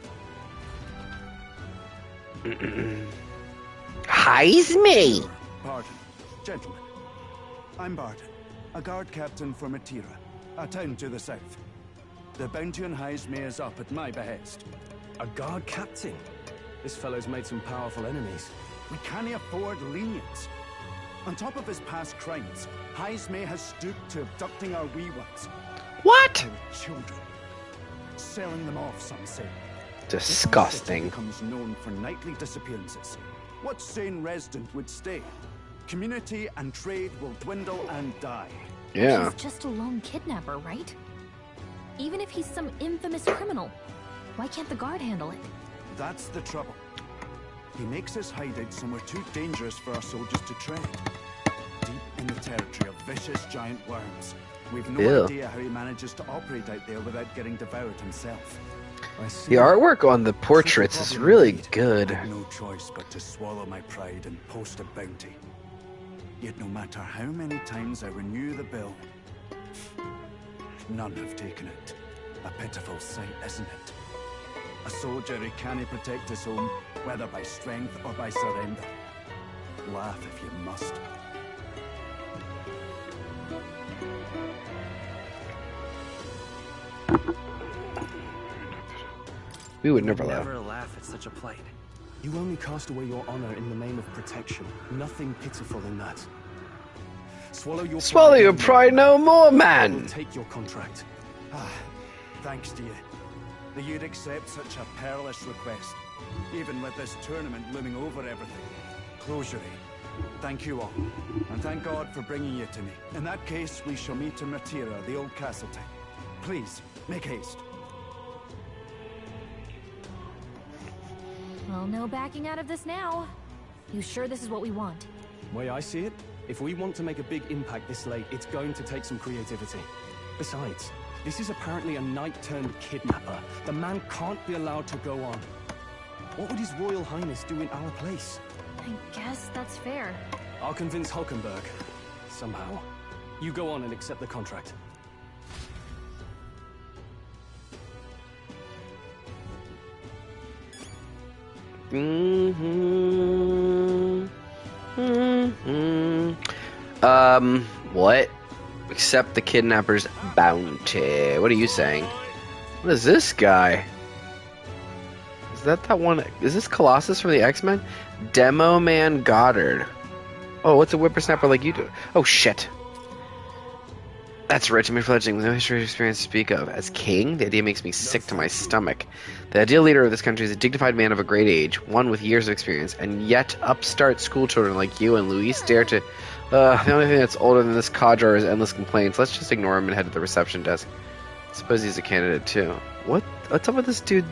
Heisme! Pardon. Gentlemen, I'm Barton, a guard captain for Matira, a town to the south. The bounty on Heisme is up at my behest. A guard captain? This fellow's made some powerful enemies. We can't afford lenience. On top of his past crimes, Heisme has stooped to abducting our wee ones. What? Our children. Selling them off, some say. Disgusting. If our city becomes known for nightly disappearances, what sane resident would stay? Community and trade will dwindle and die. Yeah. He's just a lone kidnapper, right? Even if he's some infamous criminal, why can't the guard handle it? That's the trouble. He makes his hideout somewhere too dangerous for our soldiers to tread. Deep in the territory of vicious giant worms. We've no idea how he manages to operate out there without getting devoured himself. The artwork on the portraits is really good. I have no choice but to swallow my pride and post a bounty. Yet no matter how many times I renew the bill, none have taken it. A pitiful sight, isn't it? A soldier who can't protect his home, whether by strength or by surrender. Laugh if you must. We would never laugh. Never laugh at such a plight. You only cast away your honor in the name of protection. Nothing pitiful in that. Swallow your pride no more, man! We'll take your contract. Thanks to you. That you'd accept such a perilous request, even with this tournament looming over everything. Closure, thank you all, and thank God for bringing you to me. In that case, we shall meet in Matira, the old castle town. Please, make haste. Well, no backing out of this now. You sure this is what we want? Way I see it, if we want to make a big impact this late, it's going to take some creativity. Besides, this is apparently a knight-turned-kidnapper. The man can't be allowed to go on. What would His Royal Highness do in our place? I guess that's fair. I'll convince Hulkenberg. Somehow. You go on and accept the contract. What? Accept the kidnapper's bounty. What are you saying? What is this guy? Is that one? Is this Colossus from the X-Men? Demo Man Goddard. Oh, what's a whippersnapper like you do? Oh, shit. That's rich and fledgling with no history or experience to speak of. As king, the idea makes me sick to my stomach. The ideal leader of this country is a dignified man of a great age, one with years of experience, and yet upstart schoolchildren like you and Luis dare to... the only thing that's older than this codger is endless complaints. Let's just ignore him and head to the reception desk. Suppose he's a candidate, too. What? What's up with this dude?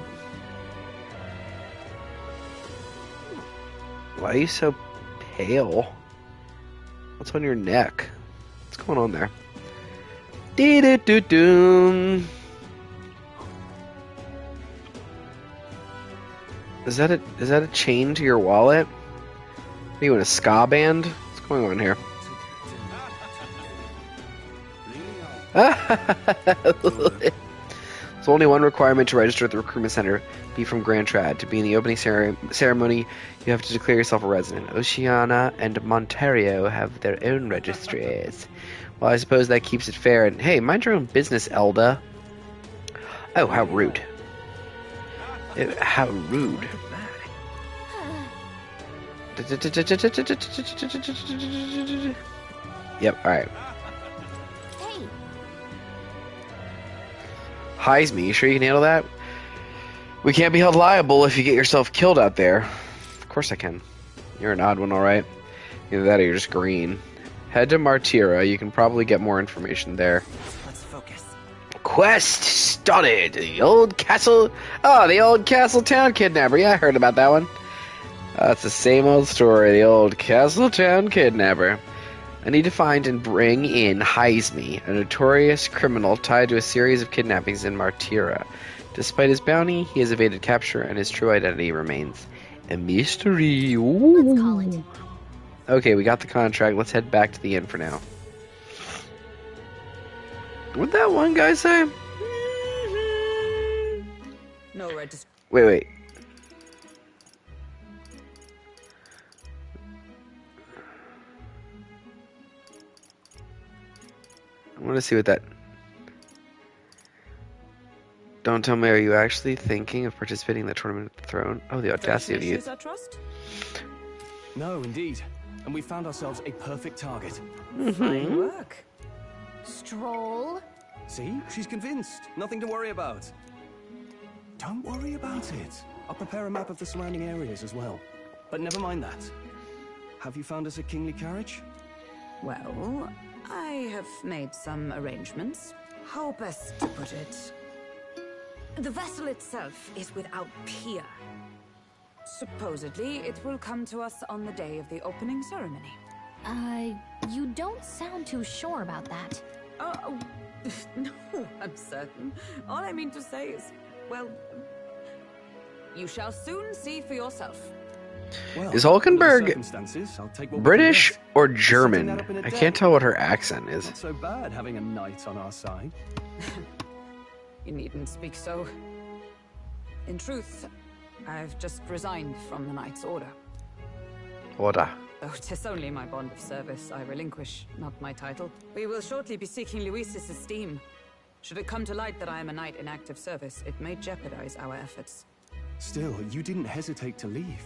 Why are you so pale? What's on your neck? What's going on there? Dee-doo-doo-doo. Is that a chain to your wallet? Are you in a ska band? What's going on here? There's only one requirement to register at the recruitment center. Be from Grand Trad. To be in the opening ceremony, you have to declare yourself a resident. Oceania and Montario have their own registries. Well, I suppose that keeps it fair. And hey, mind your own business, Elda. Oh, how rude. How rude. Yep, alright. Hey. Heisme, you sure you can handle that? We can't be held liable if you get yourself killed out there. Of course I can. You're an odd one, alright. Either that or you're just green. Head to Martira. You can probably get more information there. Let's focus. Quest started. The old castle. Oh, the old castle town kidnapper. Yeah, I heard about that one. It's the same old story. The old castle town kidnapper. I need to find and bring in Heisme, a notorious criminal tied to a series of kidnappings in Martira. Despite his bounty, he has evaded capture, and his true identity remains a mystery. Ooh. Let's call it. Okay, we got the contract. Let's head back to the inn for now. What'd that one guy say? No register. Wait. I want to see what that... Don't tell me, are you actually thinking of participating in the tournament of the throne? Oh, the audacity of you. I trust? No, indeed. And we found ourselves a perfect target. Fine work. Stroll. See? She's convinced. Nothing to worry about. Don't worry about it. I'll prepare a map of the surrounding areas as well. But never mind that. Have you found us a kingly carriage? Well, I have made some arrangements. How best to put it? The vessel itself is without peer. Supposedly, it will come to us on the day of the opening ceremony. You don't sound too sure about that. Oh, no, I'm certain. All I mean to say is, well, you shall soon see for yourself. Well, is Hulkenberg I'll take what British or Setting German? that up in a I day. can't tell what her accent is. Not so bad having a knight on our side. You needn't speak so. In truth, I've just resigned from the Knight's Order. Order. Though 'tis only my bond of service I relinquish, not my title. We will shortly be seeking Luis's esteem. Should it come to light that I am a knight in active service, it may jeopardize our efforts. Still, you didn't hesitate to leave.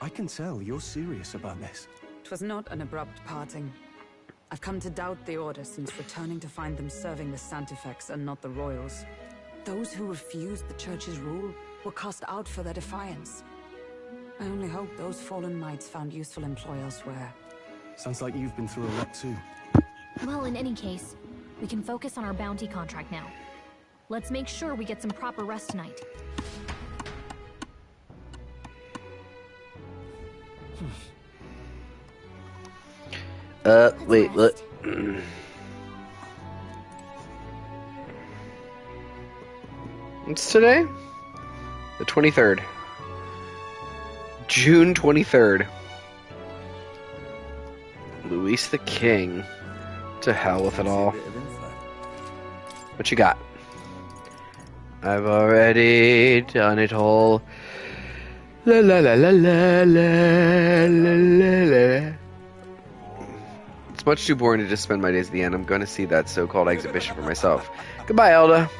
I can tell you're serious about this. It was not an abrupt parting. I've come to doubt the Order since returning to find them serving the Santifex and not the Royals. Those who refused the Church's rule were cast out for their defiance. I only hope those fallen knights found useful employ elsewhere. Sounds like you've been through a lot too. Well, in any case, we can focus on our bounty contract now. Let's make sure we get some proper rest tonight. Wait, look. It's today? The 23rd. June 23rd. Luis the King. To hell with it all. What you got? I've already done it all. La la la la la la la la la. It's much too boring to just spend my days at the end. I'm going to see that so-called exhibition for myself. Goodbye, Elda.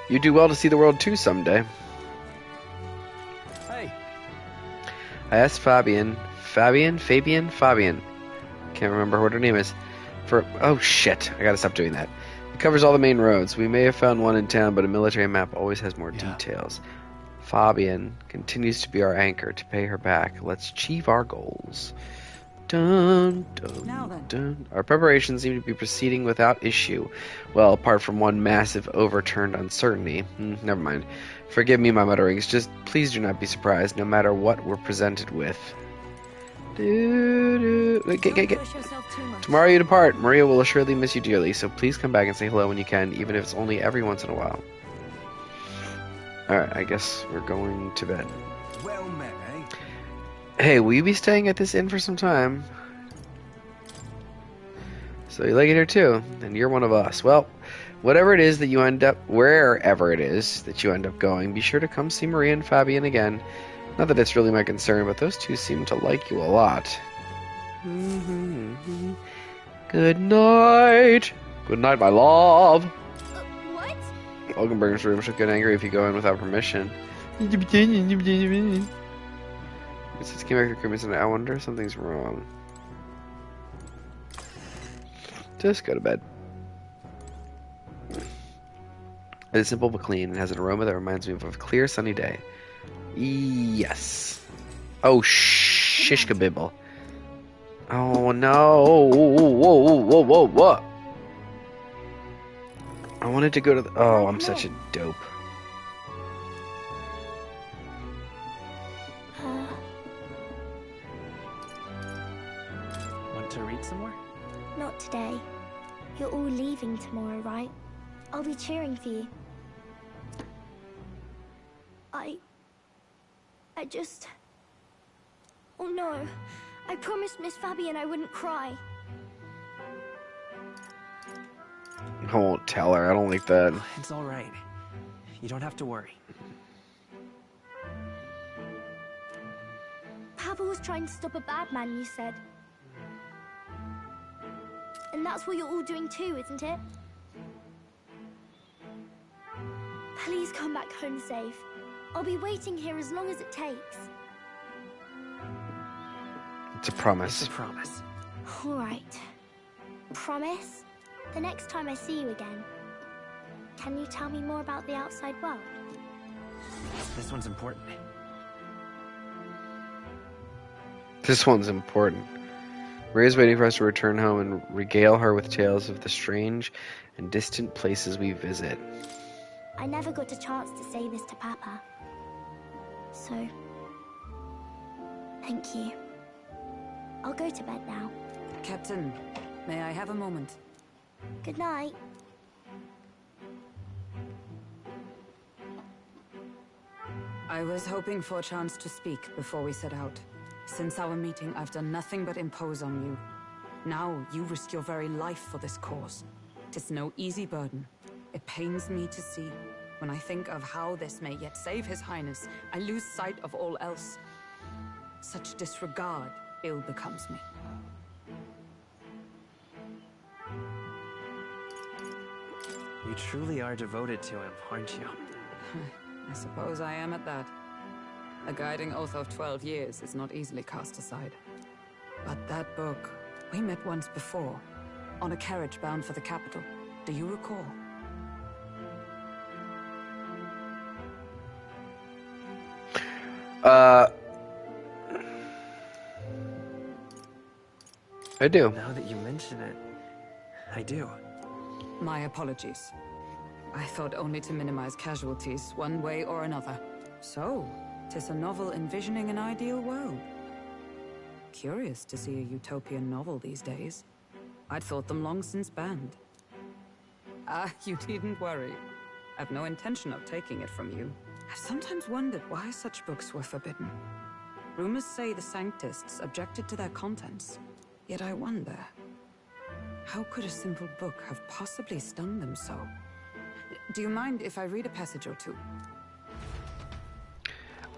You do well to see the world too someday. Hey. I asked Fabian. Can't remember what her name is. Oh shit, I gotta stop doing that. It covers all the main roads. We may have found one in town, but a military map always has more details. Fabian continues to be our anchor. To pay her back, let's achieve our goals. Dun, Now dun, then. dun. Our preparations seem to be proceeding without issue. Well, apart from one massive overturned uncertainty. Never mind. Forgive me my mutterings. Just please do not be surprised, no matter what we're presented with. Get. Tomorrow you depart. Maria will assuredly miss you dearly, so please come back and say hello when you can, even if it's only every once in a while. Alright, I guess we're going to bed. Well met, eh? Hey, will you be staying at this inn for some time? So you like it here too, and you're one of us. Well, wherever it is that you end up going, be sure to come see Maria and Fabian again. Not that it's really my concern, but those two seem to like you a lot. Good night. Good night, my love. What? Olgenberg's room should get angry if you go in without permission. Since came back to Christmas and I wonder if something's wrong. Just go to bed. It is simple but clean and has an aroma that reminds me of a clear sunny day. Yes. Oh, shishkabibble. Oh, no. Whoa, what? I wanted to go to the... Oh, I'm such a dope. Want to read some more? Not today. You're all leaving tomorrow, right? I'll be cheering for you. I just... Oh no. I promised Miss Fabian I wouldn't cry. I won't tell her. I don't like that. It's all right. You don't have to worry. Papa was trying to stop a bad man, you said. And that's what you're all doing too, isn't it? Please come back home safe. I'll be waiting here as long as it takes. It's a promise. It's a promise. All right. Promise? The next time I see you again, can you tell me more about the outside world? This one's important. This one's important. Maria's waiting for us to return home and regale her with tales of the strange and distant places we visit. I never got a chance to say this to Papa. So, thank you. I'll go to bed now. Captain, may I have a moment? Good night. I was hoping for a chance to speak before we set out. Since our meeting, I've done nothing but impose on you. Now, you risk your very life for this cause. 'Tis no easy burden. It pains me to see. When I think of how this may yet save His Highness, I lose sight of all else. Such disregard ill becomes me. You truly are devoted to him, aren't you? I suppose I am at that. A guiding oath of 12 years is not easily cast aside. But that book, we met once before, on a carriage bound for the capital. Do you recall? I do. Now that you mention it, I do. My apologies. I thought only to minimize casualties, one way or another. So, 'tis a novel envisioning an ideal world. Curious to see a utopian novel these days. I'd thought them long since banned. Ah, you needn't worry. I've no intention of taking it from you. I've sometimes wondered why such books were forbidden. Rumors say the Sanctists objected to their contents. Yet I wonder, how could a simple book have possibly stung them so? Do you mind if I read a passage or two?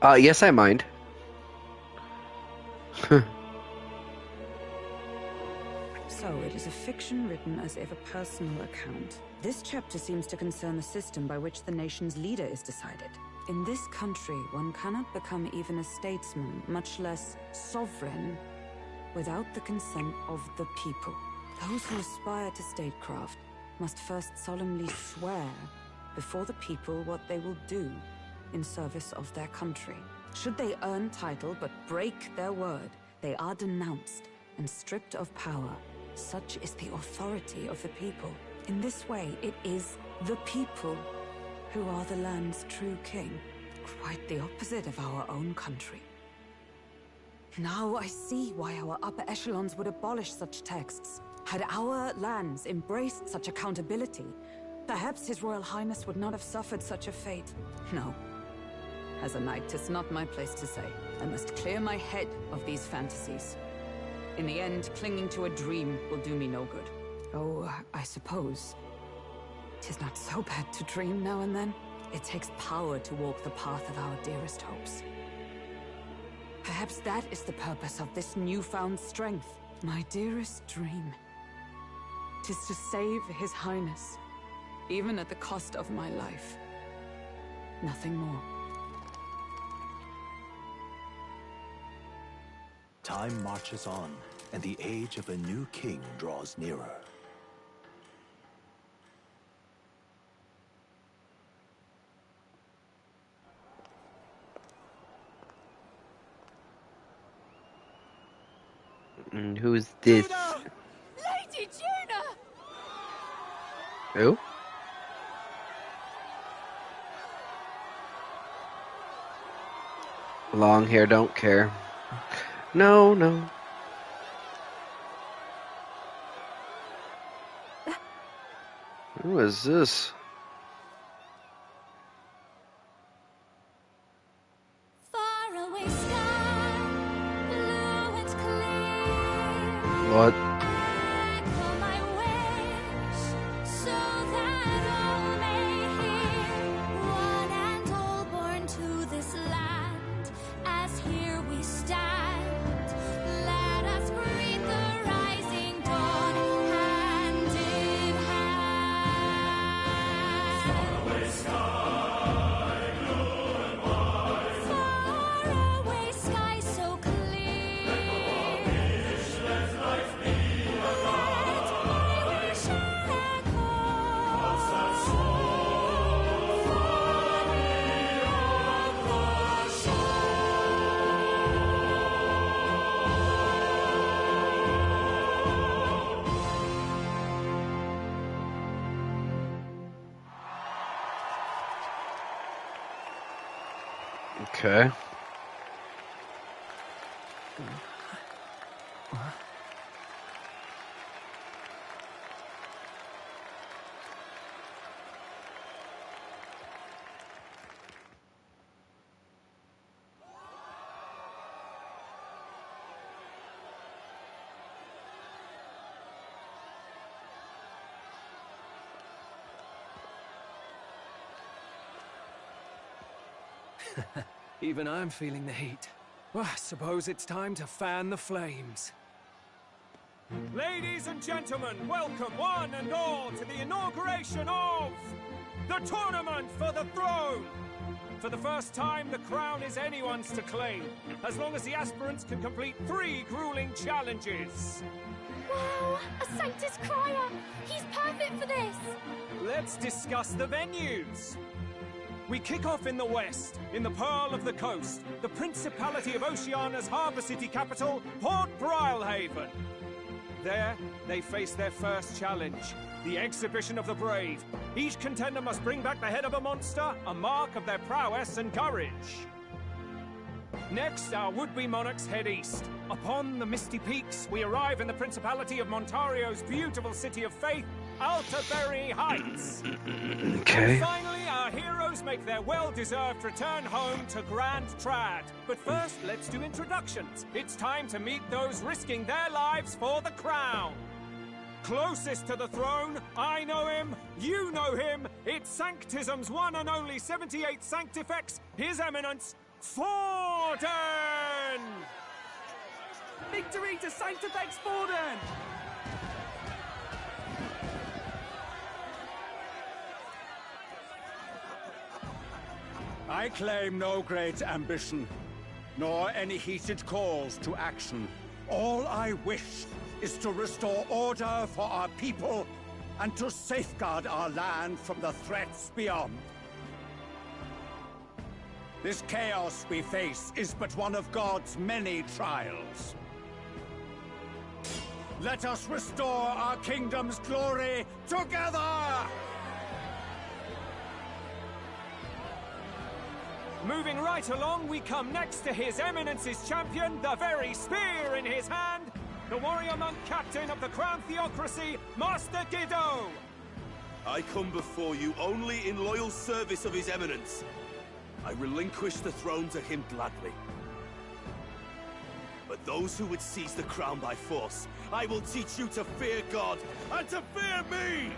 Yes, I mind. So, it is a fiction written as if a personal account. This chapter seems to concern the system by which the nation's leader is decided. In this country, one cannot become even a statesman, much less sovereign, without the consent of the people. Those who aspire to statecraft must first solemnly swear before the people what they will do in service of their country. Should they earn title but break their word, they are denounced and stripped of power. Such is the authority of the people. In this way, it is the people who are the land's true king. Quite the opposite of our own country. Now I see why our upper echelons would abolish such texts. Had our lands embraced such accountability, perhaps His Royal Highness would not have suffered such a fate. No. As a knight, 'tis not my place to say. I must clear my head of these fantasies. In the end, clinging to a dream will do me no good. Oh, I suppose 'tis not so bad to dream now and then. It takes power to walk the path of our dearest hopes. Perhaps that is the purpose of this newfound strength. My dearest dream. 'Tis to save His Highness, even at the cost of my life. Nothing more. Time marches on, and the age of a new king draws nearer. Who's this? Lady Juna! Who? Long hair, don't care. No, no. Who is this? Faraway sky, blue and clear. What? Echo my wish, so that all may hear. One and all born to this land, as here we stand. Let us greet the rising dawn, hand in hand. Faraway sky, blue and white. Faraway sky so clear. Let life be alive. Let my wish echo. What's that song? Far beyond the Okay. Even I'm feeling the heat. Well, I suppose it's time to fan the flames. Ladies and gentlemen, welcome one and all to the inauguration of the Tournament for the Throne! For the first time, the crown is anyone's to claim, as long as the aspirants can complete 3 grueling challenges. Wow, a Sanctus Crier! He's perfect for this! Let's discuss the venues. We kick off in the west, in the Pearl of the Coast, the Principality of Oceania's harbour city capital, Port Brilehaven. There, they face their first challenge, the Exhibition of the Brave. Each contender must bring back the head of a monster, a mark of their prowess and courage. Next, our would-be monarchs head east. Upon the misty peaks, we arrive in the Principality of Montario's beautiful city of faith, Altaberry Heights. Okay. And finally, our heroes make their well-deserved return home to Grand Trad. But first, let's do introductions. It's time to meet those risking their lives for the crown. Closest to the throne, I know him, you know him. It's Sanctism's one and only 78 Sanctifex, His Eminence, Forden! Victory to Sanctifex Forden! I claim no great ambition, nor any heated calls to action. All I wish is to restore order for our people and to safeguard our land from the threats beyond. This chaos we face is but one of God's many trials. Let us restore our kingdom's glory together! Moving right along, we come next to His Eminence's champion, the very spear in his hand, the warrior monk captain of the Crown Theocracy, Master Giddo! I come before you only in loyal service of His Eminence. I relinquish the throne to him gladly. But those who would seize the crown by force, I will teach you to fear God and to fear me!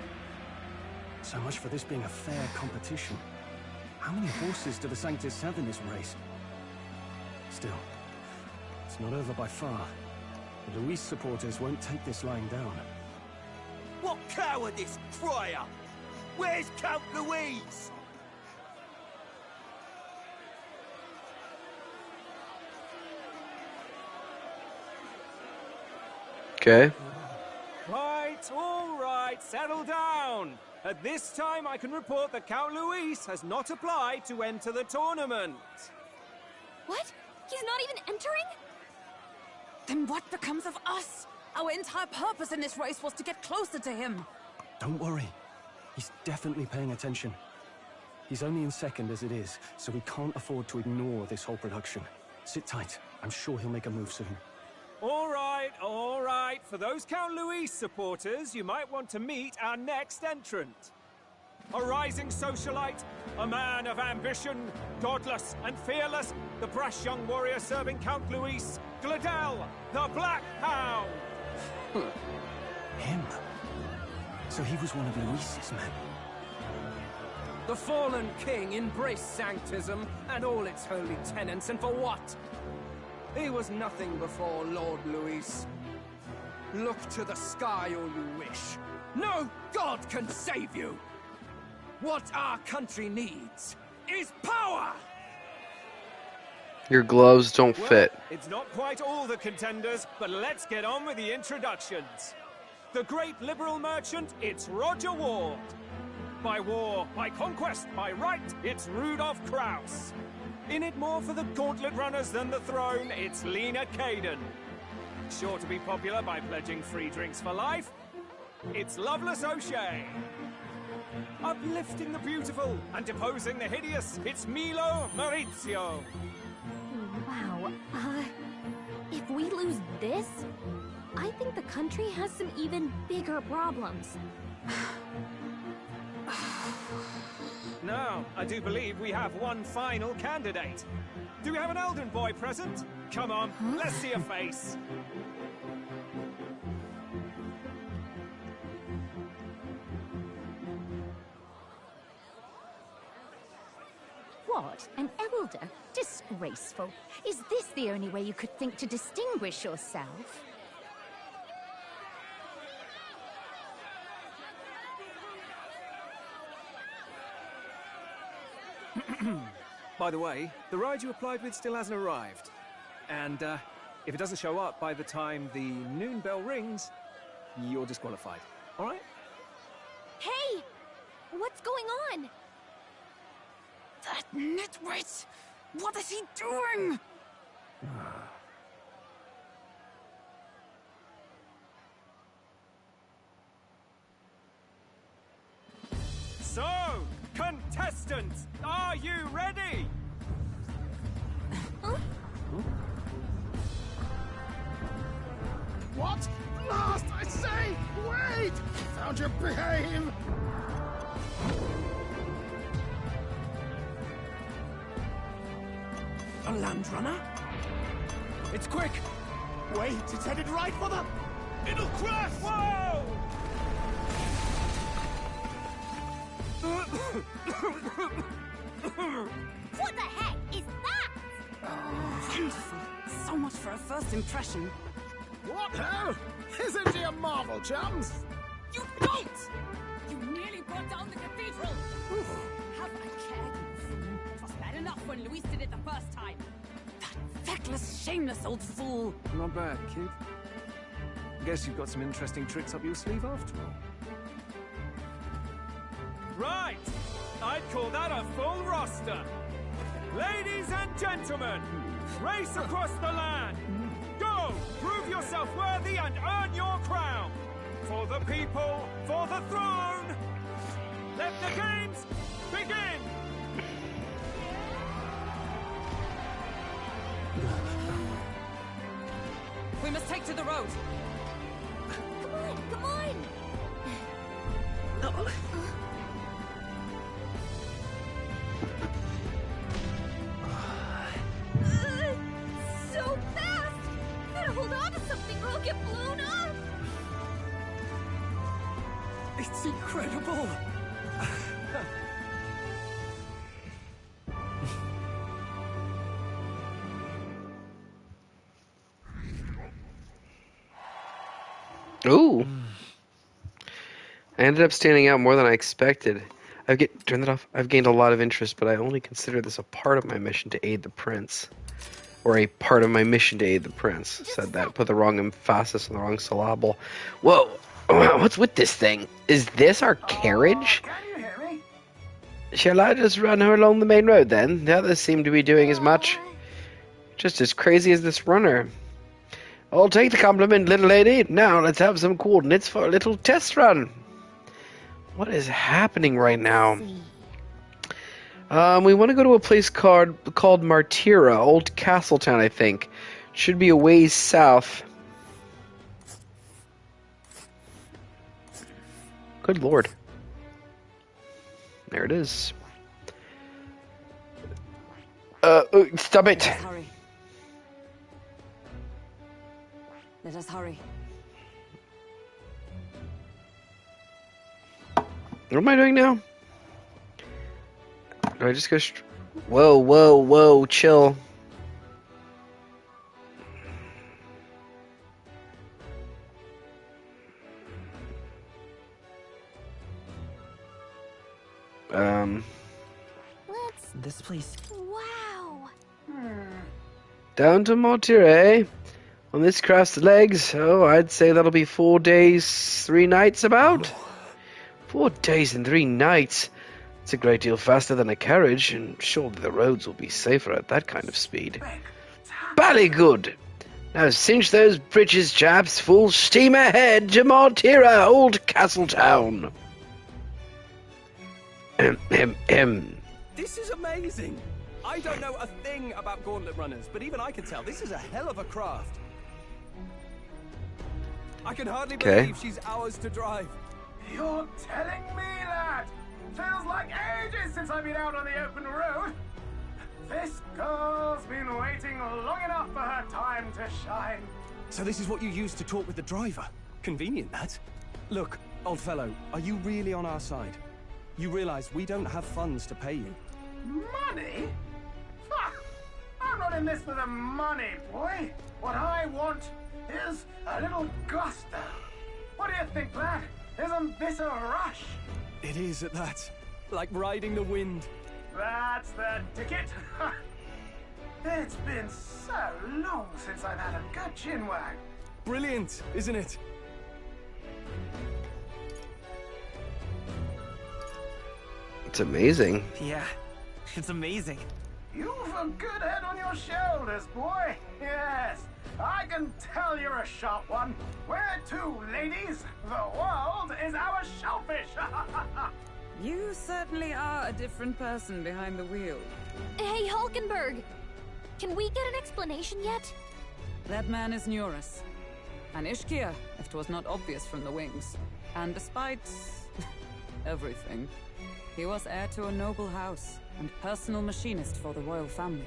So much for this being a fair competition. How many horses do the Sanctus have in this race? Still, it's not over by far. The Luis supporters won't take this lying down. What cowardice, crier! Where's Count Louise? Okay. Right, all right, settle down. At this time, I can report that Count Luis has not applied to enter the tournament. What? He's not even entering? Then what becomes of us? Our entire purpose in this race was to get closer to him. Don't worry. He's definitely paying attention. He's only in second as it is, so we can't afford to ignore this whole production. Sit tight. I'm sure he'll make a move soon. All right, all right. For those Count Luis supporters, you might want to meet our next entrant. A rising socialite, a man of ambition, godless and fearless, the brash young warrior serving Count Luis, Gladel, the Black Hound. Him? So he was one of Luis's men. The fallen king embraced sanctism and all its holy tenets, and for what? He was nothing before Lord Luis. Look to the sky all you wish. No god can save you! What our country needs is power! Your gloves don't fit. It's not quite all the contenders, but let's get on with the introductions. The great liberal merchant, it's Roger Ward. By war, by conquest, by right, it's Rudolph Krauss. In it more for the gauntlet runners than the throne, it's Lena Caden. Sure to be popular by pledging free drinks for life, it's Loveless O'Shea. Uplifting the beautiful and deposing the hideous, it's Milo Maurizio. Wow, if we lose this, I think the country has some even bigger problems. Now, I do believe we have one final candidate. Do we have an Elden boy present? Come on, let's see a face. What? An elder? Disgraceful. Is this the only way you could think to distinguish yourself? By the way, the ride you applied with still hasn't arrived. And if it doesn't show up by the time the noon bell rings, you're disqualified. All right? Hey! What's going on? That nitwit! What is he doing? So, contestants, are you ready? What? Last, I say! Wait! Found your behave! A land runner? It's quick! Wait, it's headed right for the... It'll crash! Whoa! What the heck is that? Wonderful. So much for a first impression. What hell? Isn't he a marvel, chums? You don't! You nearly brought down the cathedral! Have I cared, you fool? It was bad enough when Luis did it the first time. That feckless, shameless old fool! Not bad, kid. Guess you've got some interesting tricks up your sleeve after all. Right! I'd call that a full roster. Ladies and gentlemen, race across the land. Go! Prove yourself worthy and earn your crown! the people, for the throne! Let the games begin! We must take to the road. Come on, come on! So fast! Gotta hold on to something or I'll get blown up! It's incredible! Ooh. I ended up standing out more than I expected. Turn that off. I've gained a lot of interest, but I only consider this a part of my mission to aid the prince. Or a part of my mission to aid the prince. Said that. Put the wrong emphasis on the wrong syllable. Whoa. What's with this thing? Is this our carriage? Can you hear me? Shall I just run her along the main road then? The others seem to be doing as much. Just as crazy as this runner. I'll take the compliment, little lady. Now let's have some coordinates for a little test run. What is happening right now? We want to go to a place called Martira, Old Castletown, I think. Should be a ways south. Good lord. There it is. Stop it. Hurry. Let us hurry. What am I doing now? Do I just go whoa, whoa, whoa, chill. This place. Wow! Down to Martire. On this craft's legs, I'd say that'll be 4 days, 3 nights about. 4 days and 3 nights. It's a great deal faster than a carriage, and surely the roads will be safer at that kind of speed. Bally good! Now cinch those britches, chaps. Full steam ahead to Martira, Old Castletown. This is amazing! I don't know a thing about gauntlet runners, but even I can tell this is a hell of a craft. I can hardly believe she's ours to drive. You're telling me that? Feels like ages since I've been out on the open road. This girl's been waiting long enough for her time to shine. So this is what you used to talk with the driver? Convenient, that. Look, old fellow, are you really on our side? You realize we don't have funds to pay you. Money? Ha! I'm not in this for the money, boy. What I want is a little gusto. What do you think, lad? Isn't this a rush? It is at that. Like riding the wind. That's the ticket. It's been so long since I've had a good chinwag. Brilliant, isn't it? It's amazing. Yeah, it's amazing. You've a good head on your shoulders, boy. Yes, I can tell you're a sharp one. Where to, ladies? The world is our shellfish. You certainly are a different person behind the wheel. Hey, Hulkenberg! Can we get an explanation yet? That man is Neurus. An Ishkia, if 'twas not obvious from the wings. And despite everything, he was heir to a noble house and personal machinist for the royal family.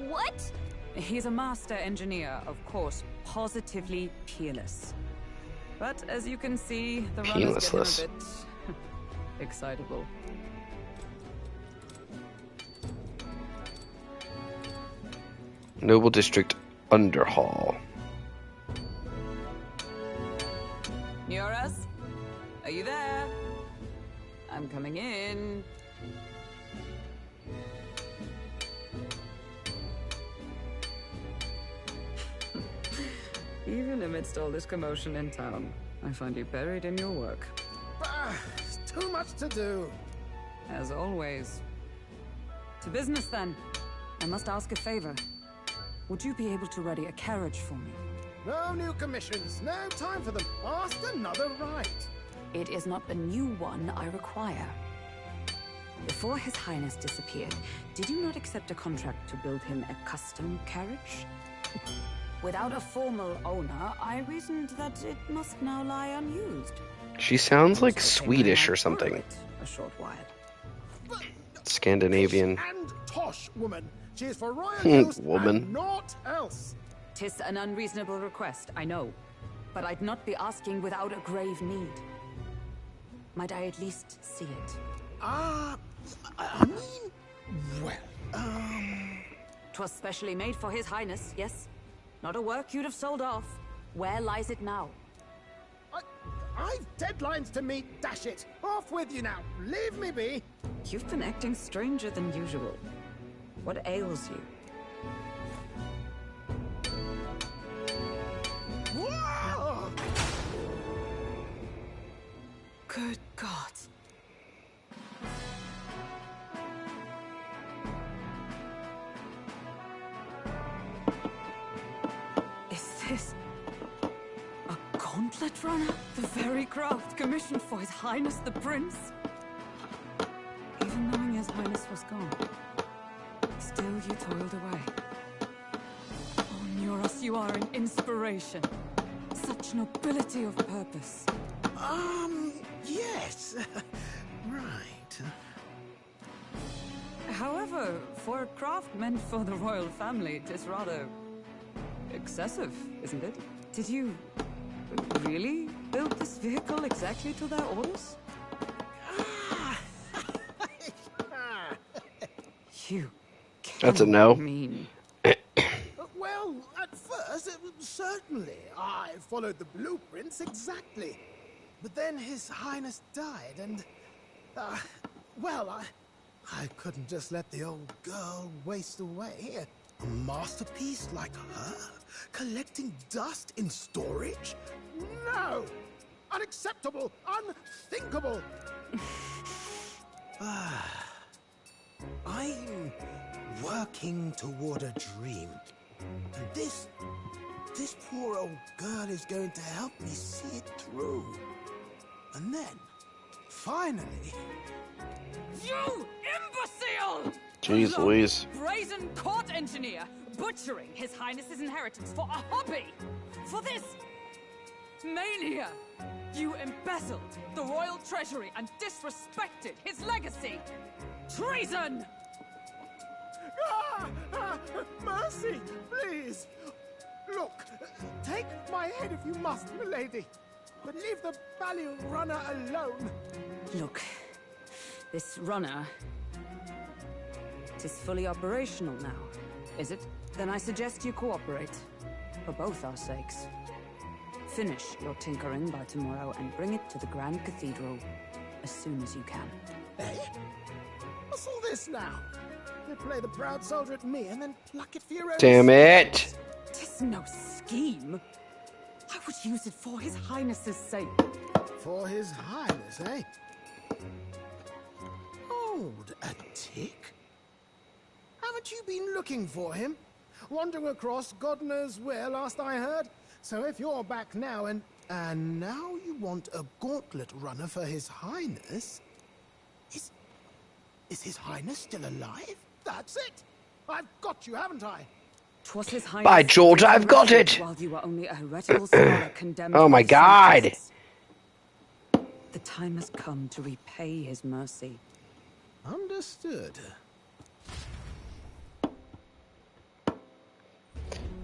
What? He's a master engineer, of course, positively peerless. But as you can see, the runners get him a bit excitable. Noble District Underhall. Neurus? Are you there? I'm coming in. Even amidst all this commotion in town, I find you buried in your work. It's too much to do. As always. To business then. I must ask a favor. Would you be able to ready a carriage for me? No new commissions. No time for them. Ask another right. It is not a new one I require. Before His Highness disappeared, did you not accept a contract to build him a custom carriage? Without a formal owner, I reasoned that it must now lie unused. She sounds like Swedish or something. A short while. Scandinavian. And tosh woman. She is for royal use woman. and naught else. 'Tis an unreasonable request, I know. But I'd not be asking without a grave need. Might I at least see it? I mean, well, 'Twas specially made for His Highness, yes? Not a work you'd have sold off. Where lies it now? I've deadlines to meet, dash it. Off with you now. Leave me be. You've been acting stranger than usual. What ails you? Whoa! Good God. Is this a gauntlet runner? The very craft commissioned for His Highness the Prince? Even knowing His Highness was gone, still you toiled away. Oh, Neuros, you are an inspiration. Such nobility of purpose. Yes. Right. However, for a craft meant for the royal family, it is rather excessive, isn't it? Did you really build this vehicle exactly to their orders? You That's a no. mean. Well, at first, certainly. I followed the blueprints exactly. But then His Highness died, and... well, I couldn't just let the old girl waste away. A masterpiece like her? Collecting dust in storage? No! Unacceptable! Unthinkable! I'm working toward a dream. And this poor old girl is going to help me see it through. And then, finally... You imbecile! Jeez Louise. Brazen court engineer, butchering His Highness's inheritance for a hobby! For this mania! You embezzled the royal treasury and disrespected his legacy! Treason! Mercy, please! Look, take my head if you must, milady. But leave the value runner alone. Look, this runner... it is fully operational now, is it? Then I suggest you cooperate. For both our sakes. Finish your tinkering by tomorrow and bring it to the Grand Cathedral as soon as you can. Eh? What's all this now? You play the proud soldier at me and then pluck it for your own... Damn it! Tis no scheme. I would use it for His Highness's sake. For His Highness, eh? Hold a tick. Haven't you been looking for him? Wandering across God knows where, last I heard. So if you're back now and now you want a gauntlet runner for His Highness? Is His Highness still alive? That's it! I've got you, haven't I? 'Twas His Highness. By George, I've got it! While you were only a heretical scholar condemned. Oh my God! The time has come to repay his mercy. Understood.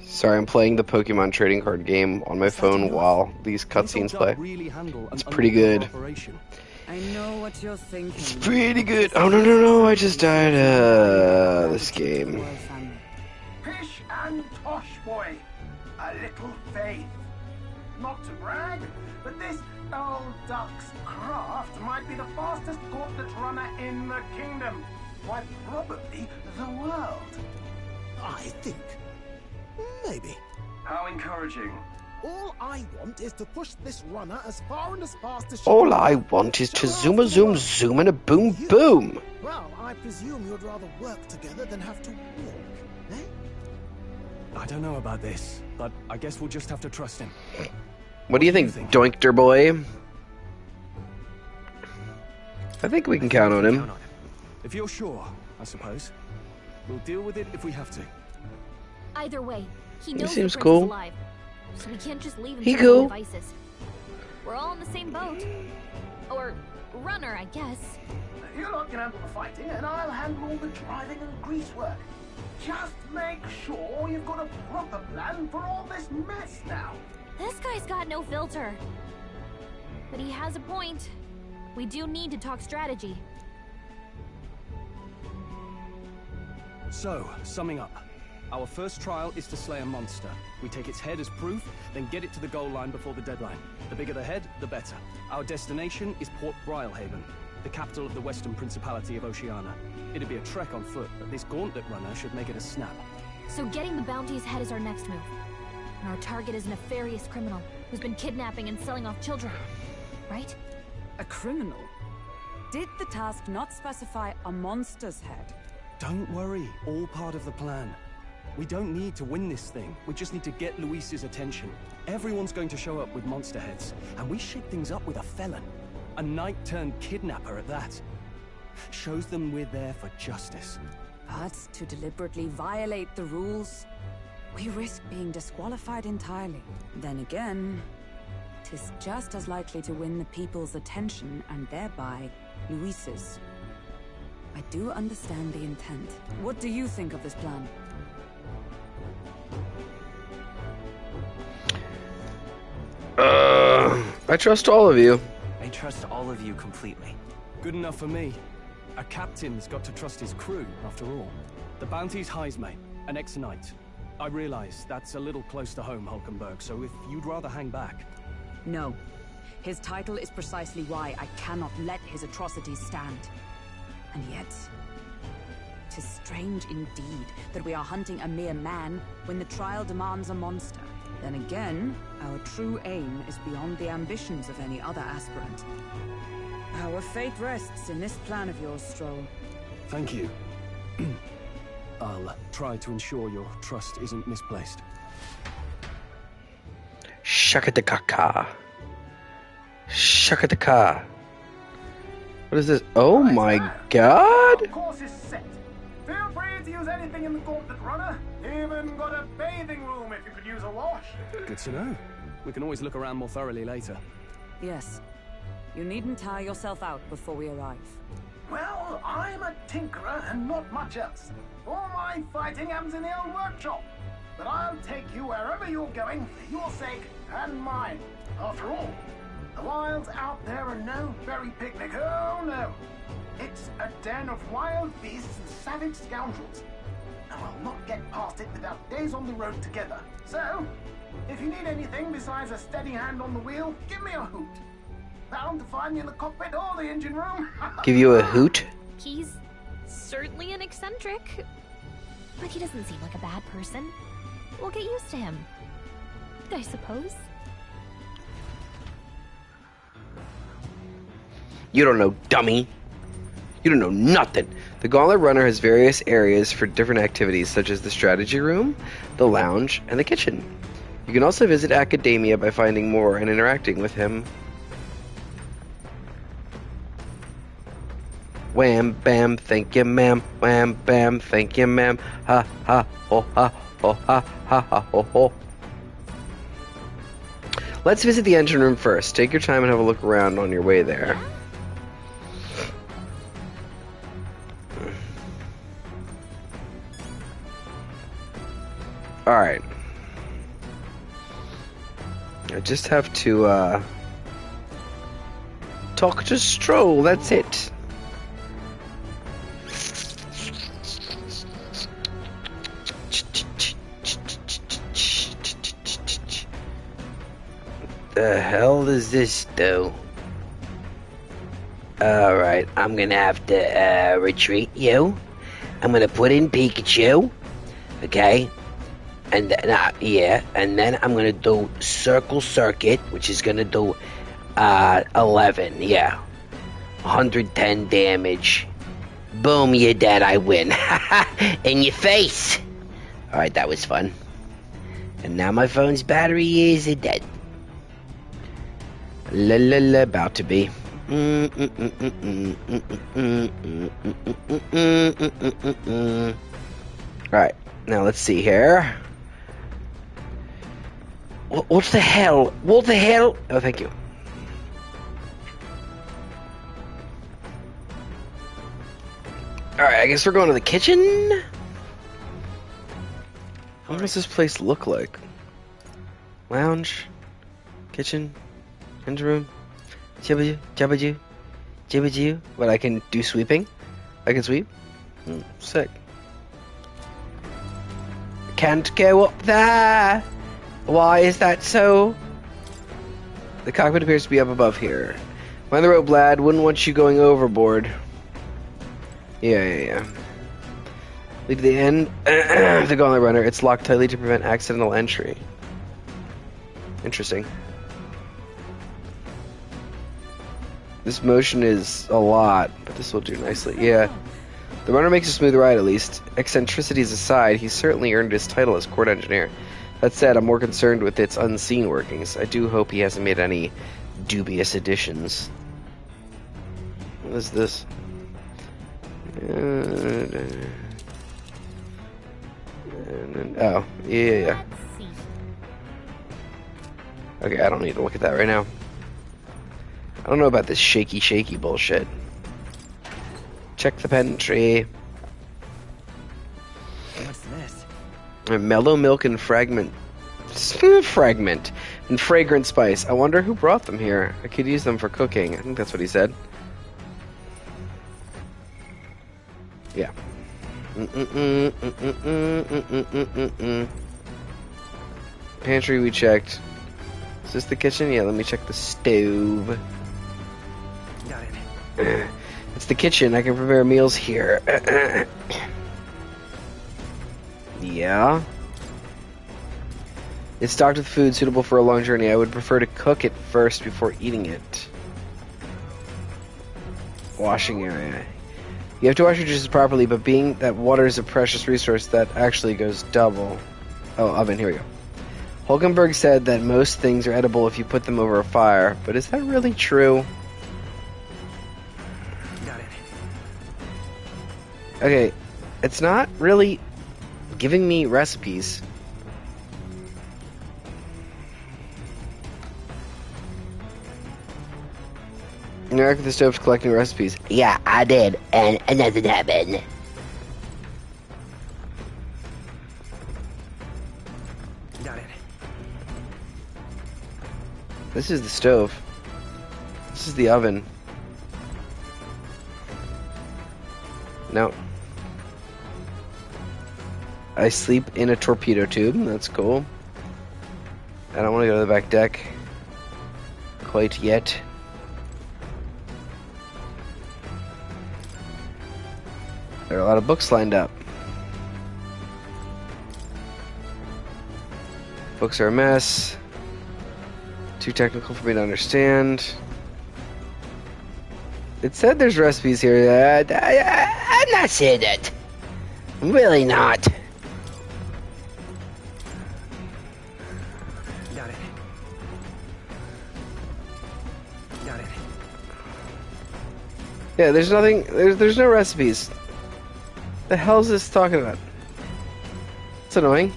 Sorry, I'm playing the Pokemon trading card game on my phone while these cutscenes play. It's pretty good. I know what you're thinking. It's pretty good. Oh no, I just died. This game. Pish and tosh, boy. A little faith. Not to brag, but this old duck's craft might be the fastest gauntlet runner in the kingdom. Why, probably the world. I think. Maybe. How encouraging. All I want is to push this runner as far and as fast as she All can. I want is to zoom and a boom boom. Well, I presume you'd rather work together than have to walk, eh? I don't know about this, but I guess we'll just have to trust him. What do you think, Doinkter boy? I think we can count on him. If you're sure, I suppose. We'll deal with it if we have to. Either way, he knows seems the prince cool. is alive, so we can't just leave him He to his own cool. devices. We're all in the same boat. Or runner, I guess. You lot can handle the fighting, and I'll handle all the driving and grease work. Just make sure you've got a proper plan for all this mess now. This guy's got no filter. But he has a point. We do need to talk strategy. So, summing up. Our first trial is to slay a monster. We take its head as proof, then get it to the goal line before the deadline. The bigger the head, the better. Our destination is Port Brylehaven, the capital of the Western Principality of Oceania. It'd be a trek on foot, but this gauntlet runner should make it a snap. So getting the bounty's head is our next move. And our target is a nefarious criminal who's been kidnapping and selling off children. Right? A criminal? Did the task not specify a monster's head? Don't worry, all part of the plan. We don't need to win this thing. We just need to get Luis's attention. Everyone's going to show up with monster heads, and we shake things up with a felon. A knight-turned-kidnapper at that. Shows them we're there for justice. But to deliberately violate the rules, we risk being disqualified entirely. Then again, 'tis just as likely to win the people's attention and thereby Luis's. I do understand the intent. What do you think of this plan? I trust all of you. I trust all of you completely. Good enough for me. A captain's got to trust his crew, after all. The bounty's Heismate, an ex-knight. I realize that's a little close to home, Hulkenberg, so if you'd rather hang back... No. His title is precisely why I cannot let his atrocities stand. And yet, 'tis strange indeed that we are hunting a mere man when the trial demands a monster. Then again, our true aim is beyond the ambitions of any other aspirant. Our fate rests in this plan of yours, Stroll. Thank you. I'll try to ensure your trust isn't misplaced. Shakataka. Shakataka. What is this? Oh my god! Of course it's set. Feel free to use anything in the gauntlet runner. Even got a bathing room if you could use a wash. Good to know. We can always look around more thoroughly later. Yes. You needn't tire yourself out before we arrive. Well, I'm a tinkerer and not much else. All my fighting happens in the old workshop. But I'll take you wherever you're going for your sake and mine. After all, the wilds out there are no berry picnic. Oh no. It's a den of wild beasts and savage scoundrels. And I'll not get past it without days on the road together. So, if you need anything besides a steady hand on the wheel, give me a hoot. Bound to find me in the cockpit or the engine room. Give you a hoot? He's certainly an eccentric, but he doesn't seem like a bad person. We'll get used to him, I suppose. You don't know, dummy. You don't know nothing. The Gauntlet Runner has various areas for different activities, such as the strategy room, the lounge, and the kitchen. You can also visit Academia by finding more and interacting with him. Wham, bam, thank you, ma'am. Wham, bam, thank you, ma'am. Ha, ha, ho, ha, ho, ha, ha, ha, ho, ho. Let's visit the engine room first. Take your time and have a look around on your way there. Alright. I just have to, talk to Stroll, that's it. The hell does this do? Alright, I'm gonna have to, retreat you. I'm gonna put in Pikachu. Okay? And then, yeah, and then I'm gonna do Circle Circuit, which is gonna do 11, yeah, 110 damage. Boom, you're dead. I win. In your face. All right, that was fun. And now my phone's battery is dead. La la la, about to be. Alright, now let's see here. What the hell? What the hell? Oh, thank you. Alright, I guess we're going to the kitchen? What does this place look like? Lounge? Kitchen? Engine room? Jibba jibba. What, I can do sweeping? I can sweep? Sick. Can't go up there! Why is that so? The cockpit appears to be up above here. Mind the rope, lad. Wouldn't want you going overboard. Yeah. Lead to the end of the gauntlet runner. It's locked tightly to prevent accidental entry. Interesting. This motion is a lot, but this will do nicely. Yeah. The runner makes a smooth ride, at least. Eccentricities aside, he's certainly earned his title as court engineer. That said, I'm more concerned with its unseen workings. I do hope he hasn't made any dubious additions. What is this? Oh, yeah. Okay, I don't need to look at that right now. I don't know about this shaky bullshit. Check the pantry. What's this? Mellow milk and fragment and fragrant spice. I wonder who brought them here. I could use them for cooking. I think that's what he said. Yeah. Pantry we checked. Is this the kitchen? Yeah, let me check the stove. Got it. It's the kitchen. I can prepare meals here. Yeah. It's stocked with food suitable for a long journey. I would prefer to cook it first before eating it. Washing area. You have to wash your dishes properly, but being that water is a precious resource, that actually goes double. Oh, oven, here we go. Hulkenberg said that most things are edible if you put them over a fire, but is that really true? Got it. Okay, it's not really giving me recipes. Interact with the stove collecting recipes. Yeah, I did, and nothing happened. Got it. This is the stove. This is the oven. No. I sleep in a torpedo tube. That's cool. I don't want to go to the back deck quite yet. There are a lot of books lined up. Books are a mess. Too technical for me to understand. It said there's recipes here. I'm not saying that. I'm really not. Got it. Got it. Yeah, there's nothing. There's no recipes. The hell is this talking about? It's annoying.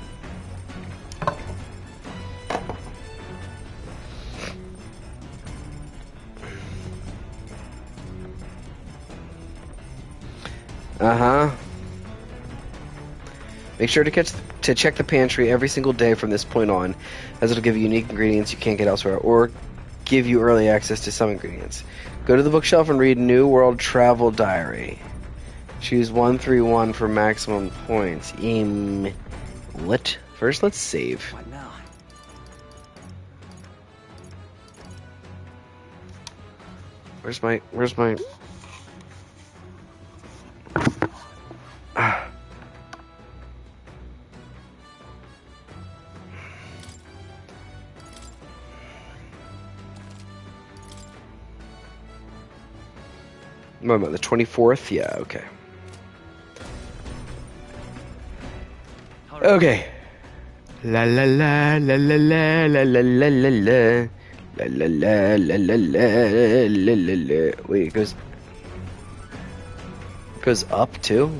Make sure to check the pantry every single day from this point on, as it'll give you unique ingredients you can't get elsewhere, or give you early access to some ingredients. Go to the bookshelf and read New World Travel Diary. Choose 131 for maximum points. What? First, let's save. What now? Where's my... What am I, the 24th? Yeah, okay. Okay. La la la la la la la la la la la. La la la la la la la la la. Wait, it goes up too?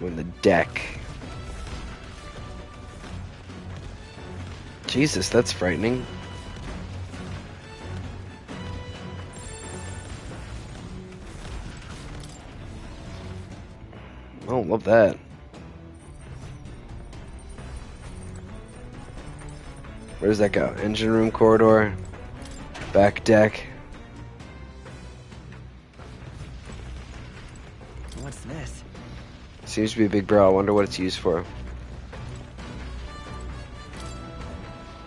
On the deck. Jesus, that's frightening. Oh, love that. Where does that go? Engine room corridor, back deck. What's this? Seems to be a big barrel. I wonder what it's used for.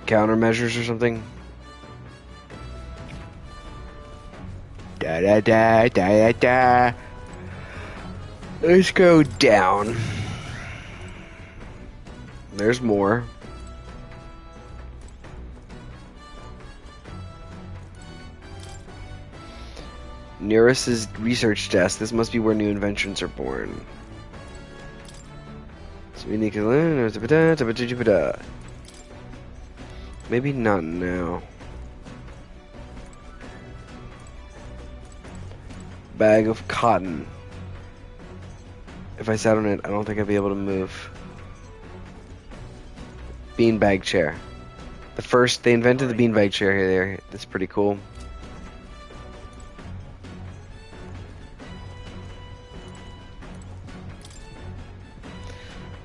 Countermeasures or something? Da da da da da. Let's go down. There's more. Nearest research desk. This must be where new inventions are born. So we need to... Maybe not now. Bag of cotton. If I sat on it, I don't think I'd be able to move. Beanbag chair. They invented the beanbag chair here. That's pretty cool.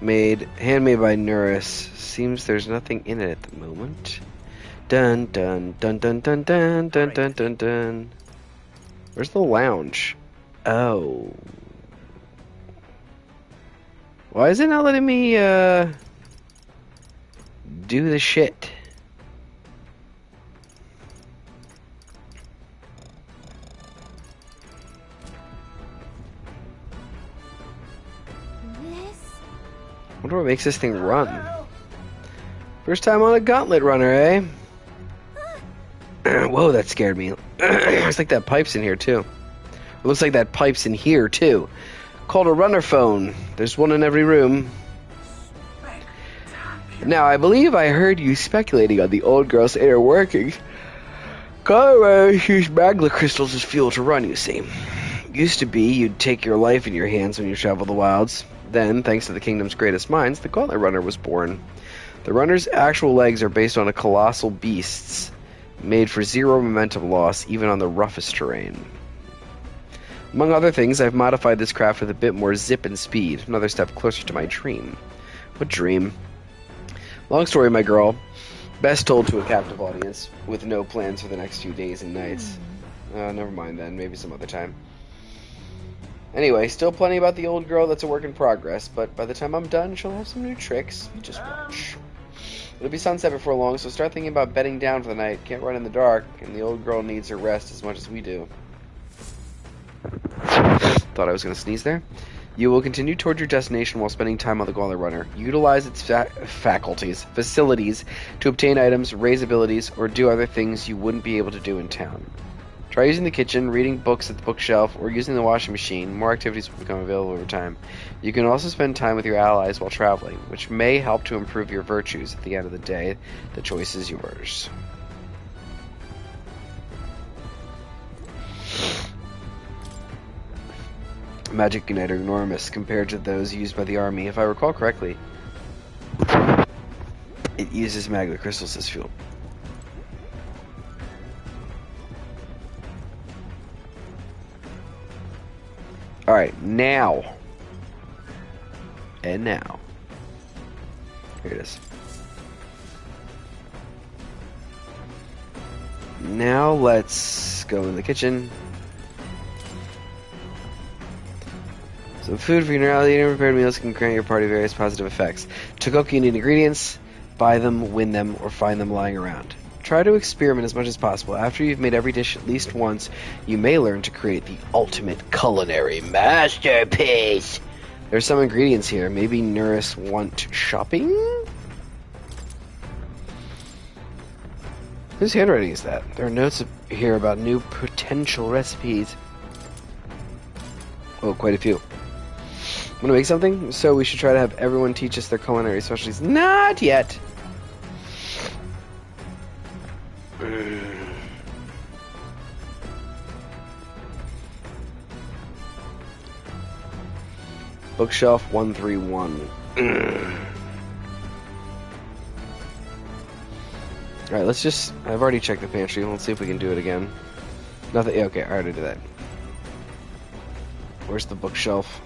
Handmade by Nuris. Seems there's nothing in it at the moment. Dun dun dun dun dun dun dun dun dun dun. Where's the lounge? Oh. Why is it not letting me do the shit? Wonder what makes this thing run. First time on a gauntlet runner, eh? Whoa, that scared me. Looks like that pipe's in here too. It looks like that pipe's in here too. Called a runner phone. There's one in every room. Now, I believe I heard you speculating on the old girl's inner workings. Colorados use magma crystals as fuel to run, you see. Used to be you'd take your life in your hands when you travel the wilds. Then, thanks to the kingdom's greatest minds, the gauntlet runner was born. The runner's actual legs are based on a colossal beasts, made for zero momentum loss, even on the roughest terrain. Among other things, I've modified this craft with a bit more zip and speed, another step closer to my dream. What dream? Long story, my girl. Best told to a captive audience, with no plans for the next few days and nights. Never mind then, maybe some other time. Anyway, still plenty about the old girl that's a work in progress, but by the time I'm done, she'll have some new tricks. You just watch. It'll be sunset before long, so start thinking about bedding down for the night. Can't run in the dark, and the old girl needs her rest as much as we do. Thought I was going to sneeze there. You will continue toward your destination while spending time on the Gauntlet Runner. Utilize its facilities to obtain items, raise abilities, or do other things you wouldn't be able to do in town. Try using the kitchen, reading books at the bookshelf, or using the washing machine. More activities will become available over time. You can also spend time with your allies while traveling, which may help to improve your virtues. At the end of the day, the choice is yours. Magic unite are enormous compared to those used by the army. If I recall correctly, it uses magma crystals as fuel. Alright, now. And now. Here it is. Now let's go in the kitchen. Some food for your neurality and prepared meals can grant your party various positive effects. To cook, you need ingredients. Buy them, win them, or find them lying around. Try to experiment as much as possible. After you've made every dish at least once, you may learn to create the ultimate culinary masterpiece. There's some ingredients here. Maybe Nuris want shopping? Whose handwriting is that? There are notes here about new potential recipes. Oh, quite a few. Want to make something? So we should try to have everyone teach us their culinary specialties. Not yet. Bookshelf 131. Alright, let's just... I've already checked the pantry. Let's see if we can do it again. Nothing... Yeah, okay, I already did that. Where's the bookshelf?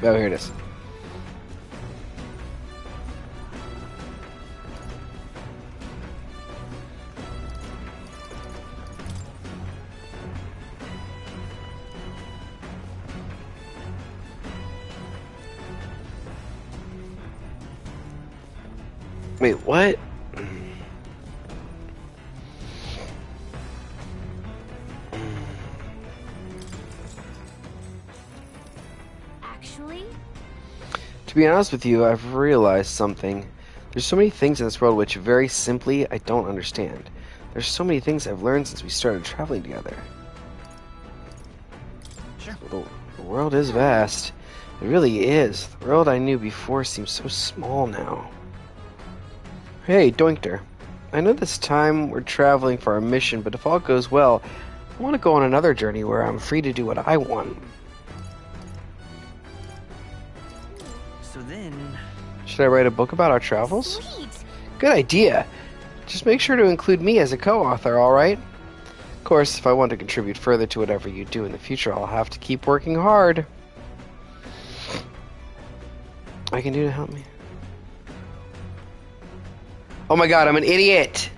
Oh, here it is. Wait, what? Actually? To be honest with you, I've realized something. There's so many things in this world which, very simply, I don't understand. There's so many things I've learned since we started traveling together. Sure. The world is vast. It really is. The world I knew before seems so small now. Hey, Doinkter. I know this time we're traveling for our mission, but if all goes well, I want to go on another journey where I'm free to do what I want. So then... Should I write a book about our travels? Sweet. Good idea. Just make sure to include me as a co-author, alright? Of course, if I want to contribute further to whatever you do in the future, I'll have to keep working hard. I can do to help me. Oh my god, I'm an idiot!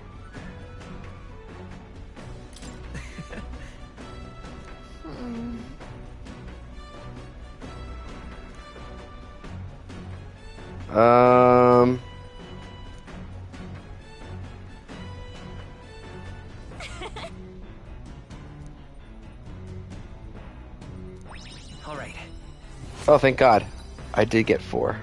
All right. Oh, thank god. I did get 4.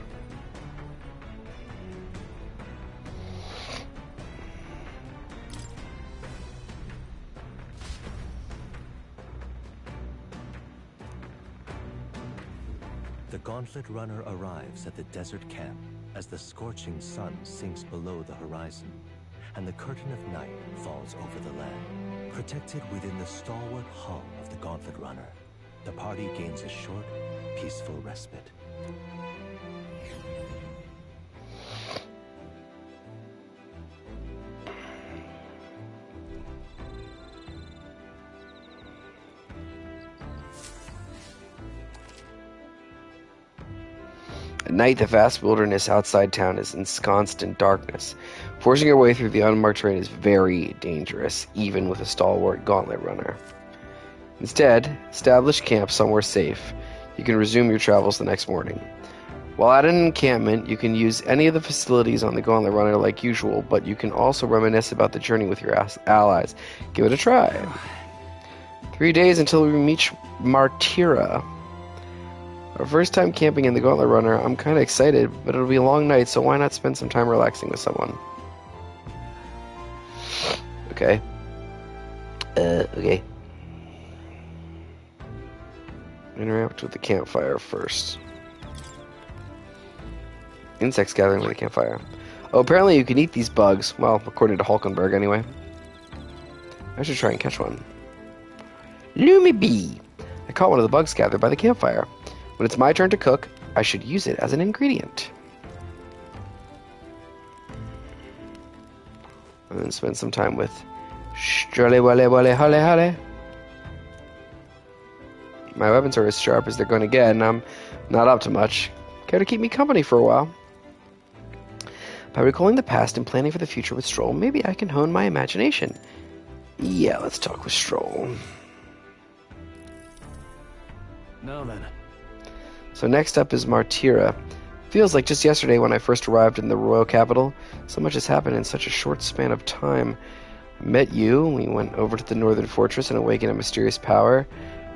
The Gauntlet Runner arrives at the desert camp as the scorching sun sinks below the horizon, and the curtain of night falls over the land. Protected within the stalwart hull of the Gauntlet Runner, the party gains a short, peaceful respite. At night, the vast wilderness outside town is ensconced in darkness. Forcing your way through the unmarked terrain is very dangerous, even with a stalwart gauntlet runner. Instead, establish camp somewhere safe. You can resume your travels the next morning. While at an encampment, you can use any of the facilities on the gauntlet runner like usual, but you can also reminisce about the journey with your allies. Give it a try. 3 days until we reach Martira. Our first time camping in the Gauntlet Runner, I'm kind of excited, but it'll be a long night, so why not spend some time relaxing with someone? Okay. Okay. Interact with the campfire first. Insects gathering with the campfire. Oh, apparently you can eat these bugs. Well, according to Hulkenberg, anyway. I should try and catch one. Lumi bee! I caught one of the bugs gathered by the campfire. When it's my turn to cook, I should use it as an ingredient. And then spend some time with Strale Wale Wale Hale Hale. My weapons are as sharp as they're going to get, and I'm not up to much. Care to keep me company for a while? By recalling the past and planning for the future with Stroll, maybe I can hone my imagination. Yeah, let's talk with Stroll. Now then. So next up is Martira. Feels like just yesterday when I first arrived in the royal capital. So much has happened in such a short span of time. I met you, we went over to the northern fortress and awakened a mysterious power.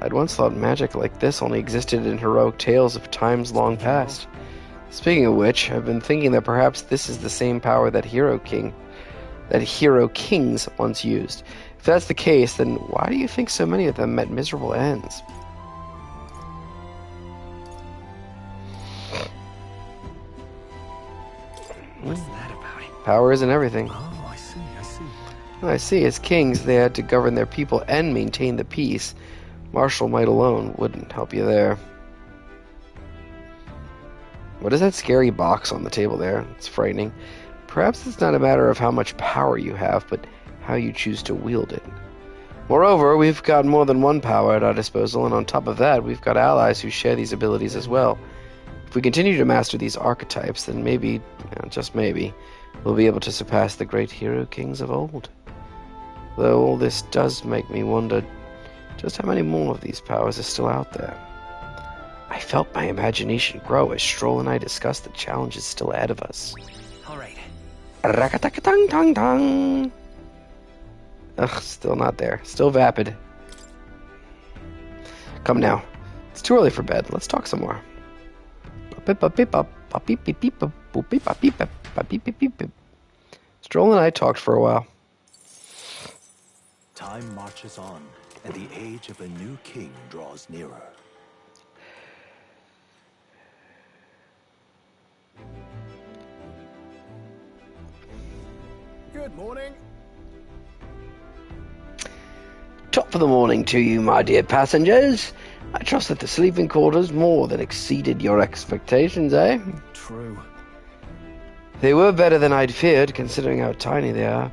I'd once thought magic like this only existed in heroic tales of times long past. Speaking of which, I've been thinking that perhaps this is the same power that Hero King that hero kings once used. If that's the case, then why do you think so many of them met miserable ends? What's that about? Power isn't everything. Oh, I see. I see. As kings, they had to govern their people and maintain the peace. Martial might alone wouldn't help you there. What is that scary box on the table there? It's frightening. Perhaps it's not a matter of how much power you have, but how you choose to wield it. Moreover, we've got more than one power at our disposal, and on top of that, we've got allies who share these abilities as well. If we continue to master these archetypes, then maybe, just maybe, we'll be able to surpass the great hero kings of old. Though all this does make me wonder just how many more of these powers are still out there. I felt my imagination grow as Stroll and I discussed the challenges still ahead of us. All right. Rakataka-tang-tang-tang. Ugh, still not there. Still vapid. Come now. It's too early for bed. Let's talk some more. Stroll and I talked for a while. Time marches on, and the age of a new king draws nearer. Good morning. Top of the morning to you, my dear passengers. I trust that the sleeping quarters more than exceeded your expectations, eh? True. They were better than I'd feared, considering how tiny they are.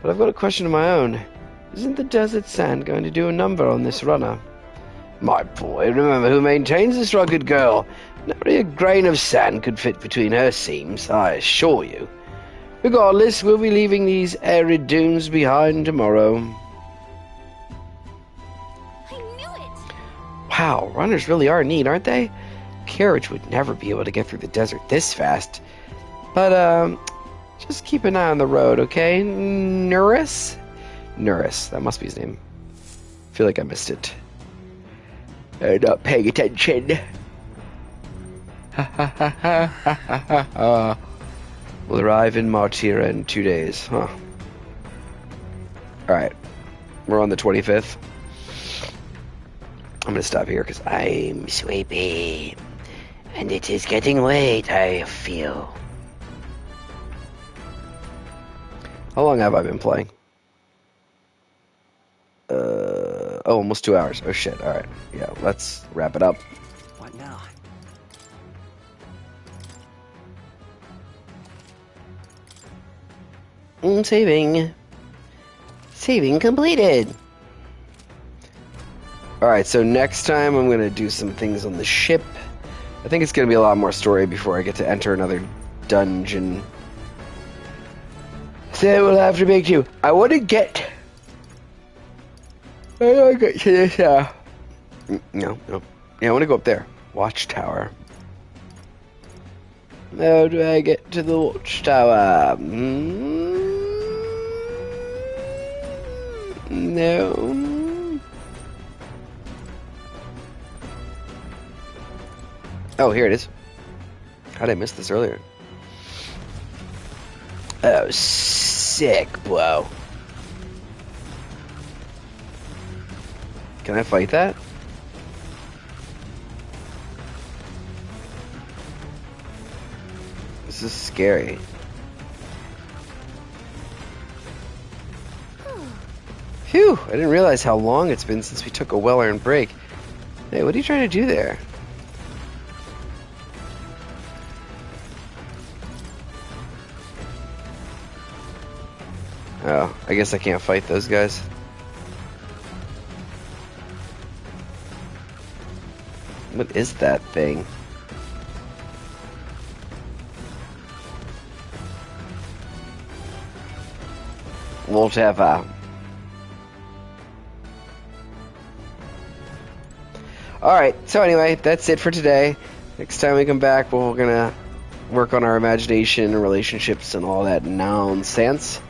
But I've got a question of my own. Isn't the desert sand going to do a number on this runner? My boy, remember who maintains this rugged girl. Not a grain of sand could fit between her seams, I assure you. Regardless, we'll be leaving these arid dunes behind tomorrow. I knew it! Wow, runners really are neat, aren't they? A carriage would never be able to get through the desert this fast. But, just keep an eye on the road, okay? Nuris? Nuris, that must be his name. I feel like I missed it. Not paying attention. We'll arrive in Martira in 2 days, huh? Alright. We're on the 25th. I'm gonna stop here because I'm sleepy. And it is getting late, I feel. How long have I been playing? Oh, almost 2 hours. Oh shit, alright. Yeah, let's wrap it up. What now? Saving. Saving completed. Alright, so next time I'm going to do some things on the ship. I think it's going to be a lot more story before I get to enter another dungeon. So we'll have to make you. I want to get to this, No. Yeah, I want to go up there. Watchtower. How do I get to the watchtower? No. Oh, here it is. How did I miss this earlier? Oh, sick, bro. Can I fight that? This is scary. Phew, I didn't realize how long it's been since we took a well-earned break. Hey, what are you trying to do there? Oh, I guess I can't fight those guys. What is that thing? Whatever. Alright, so anyway, that's it for today. Next time we come back, we're gonna work on our imagination and relationships and all that nonsense.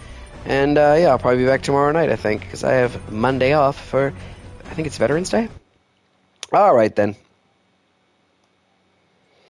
And yeah, I'll probably be back tomorrow night, I think, because I have Monday off for, I think it's Veterans Day? Alright then.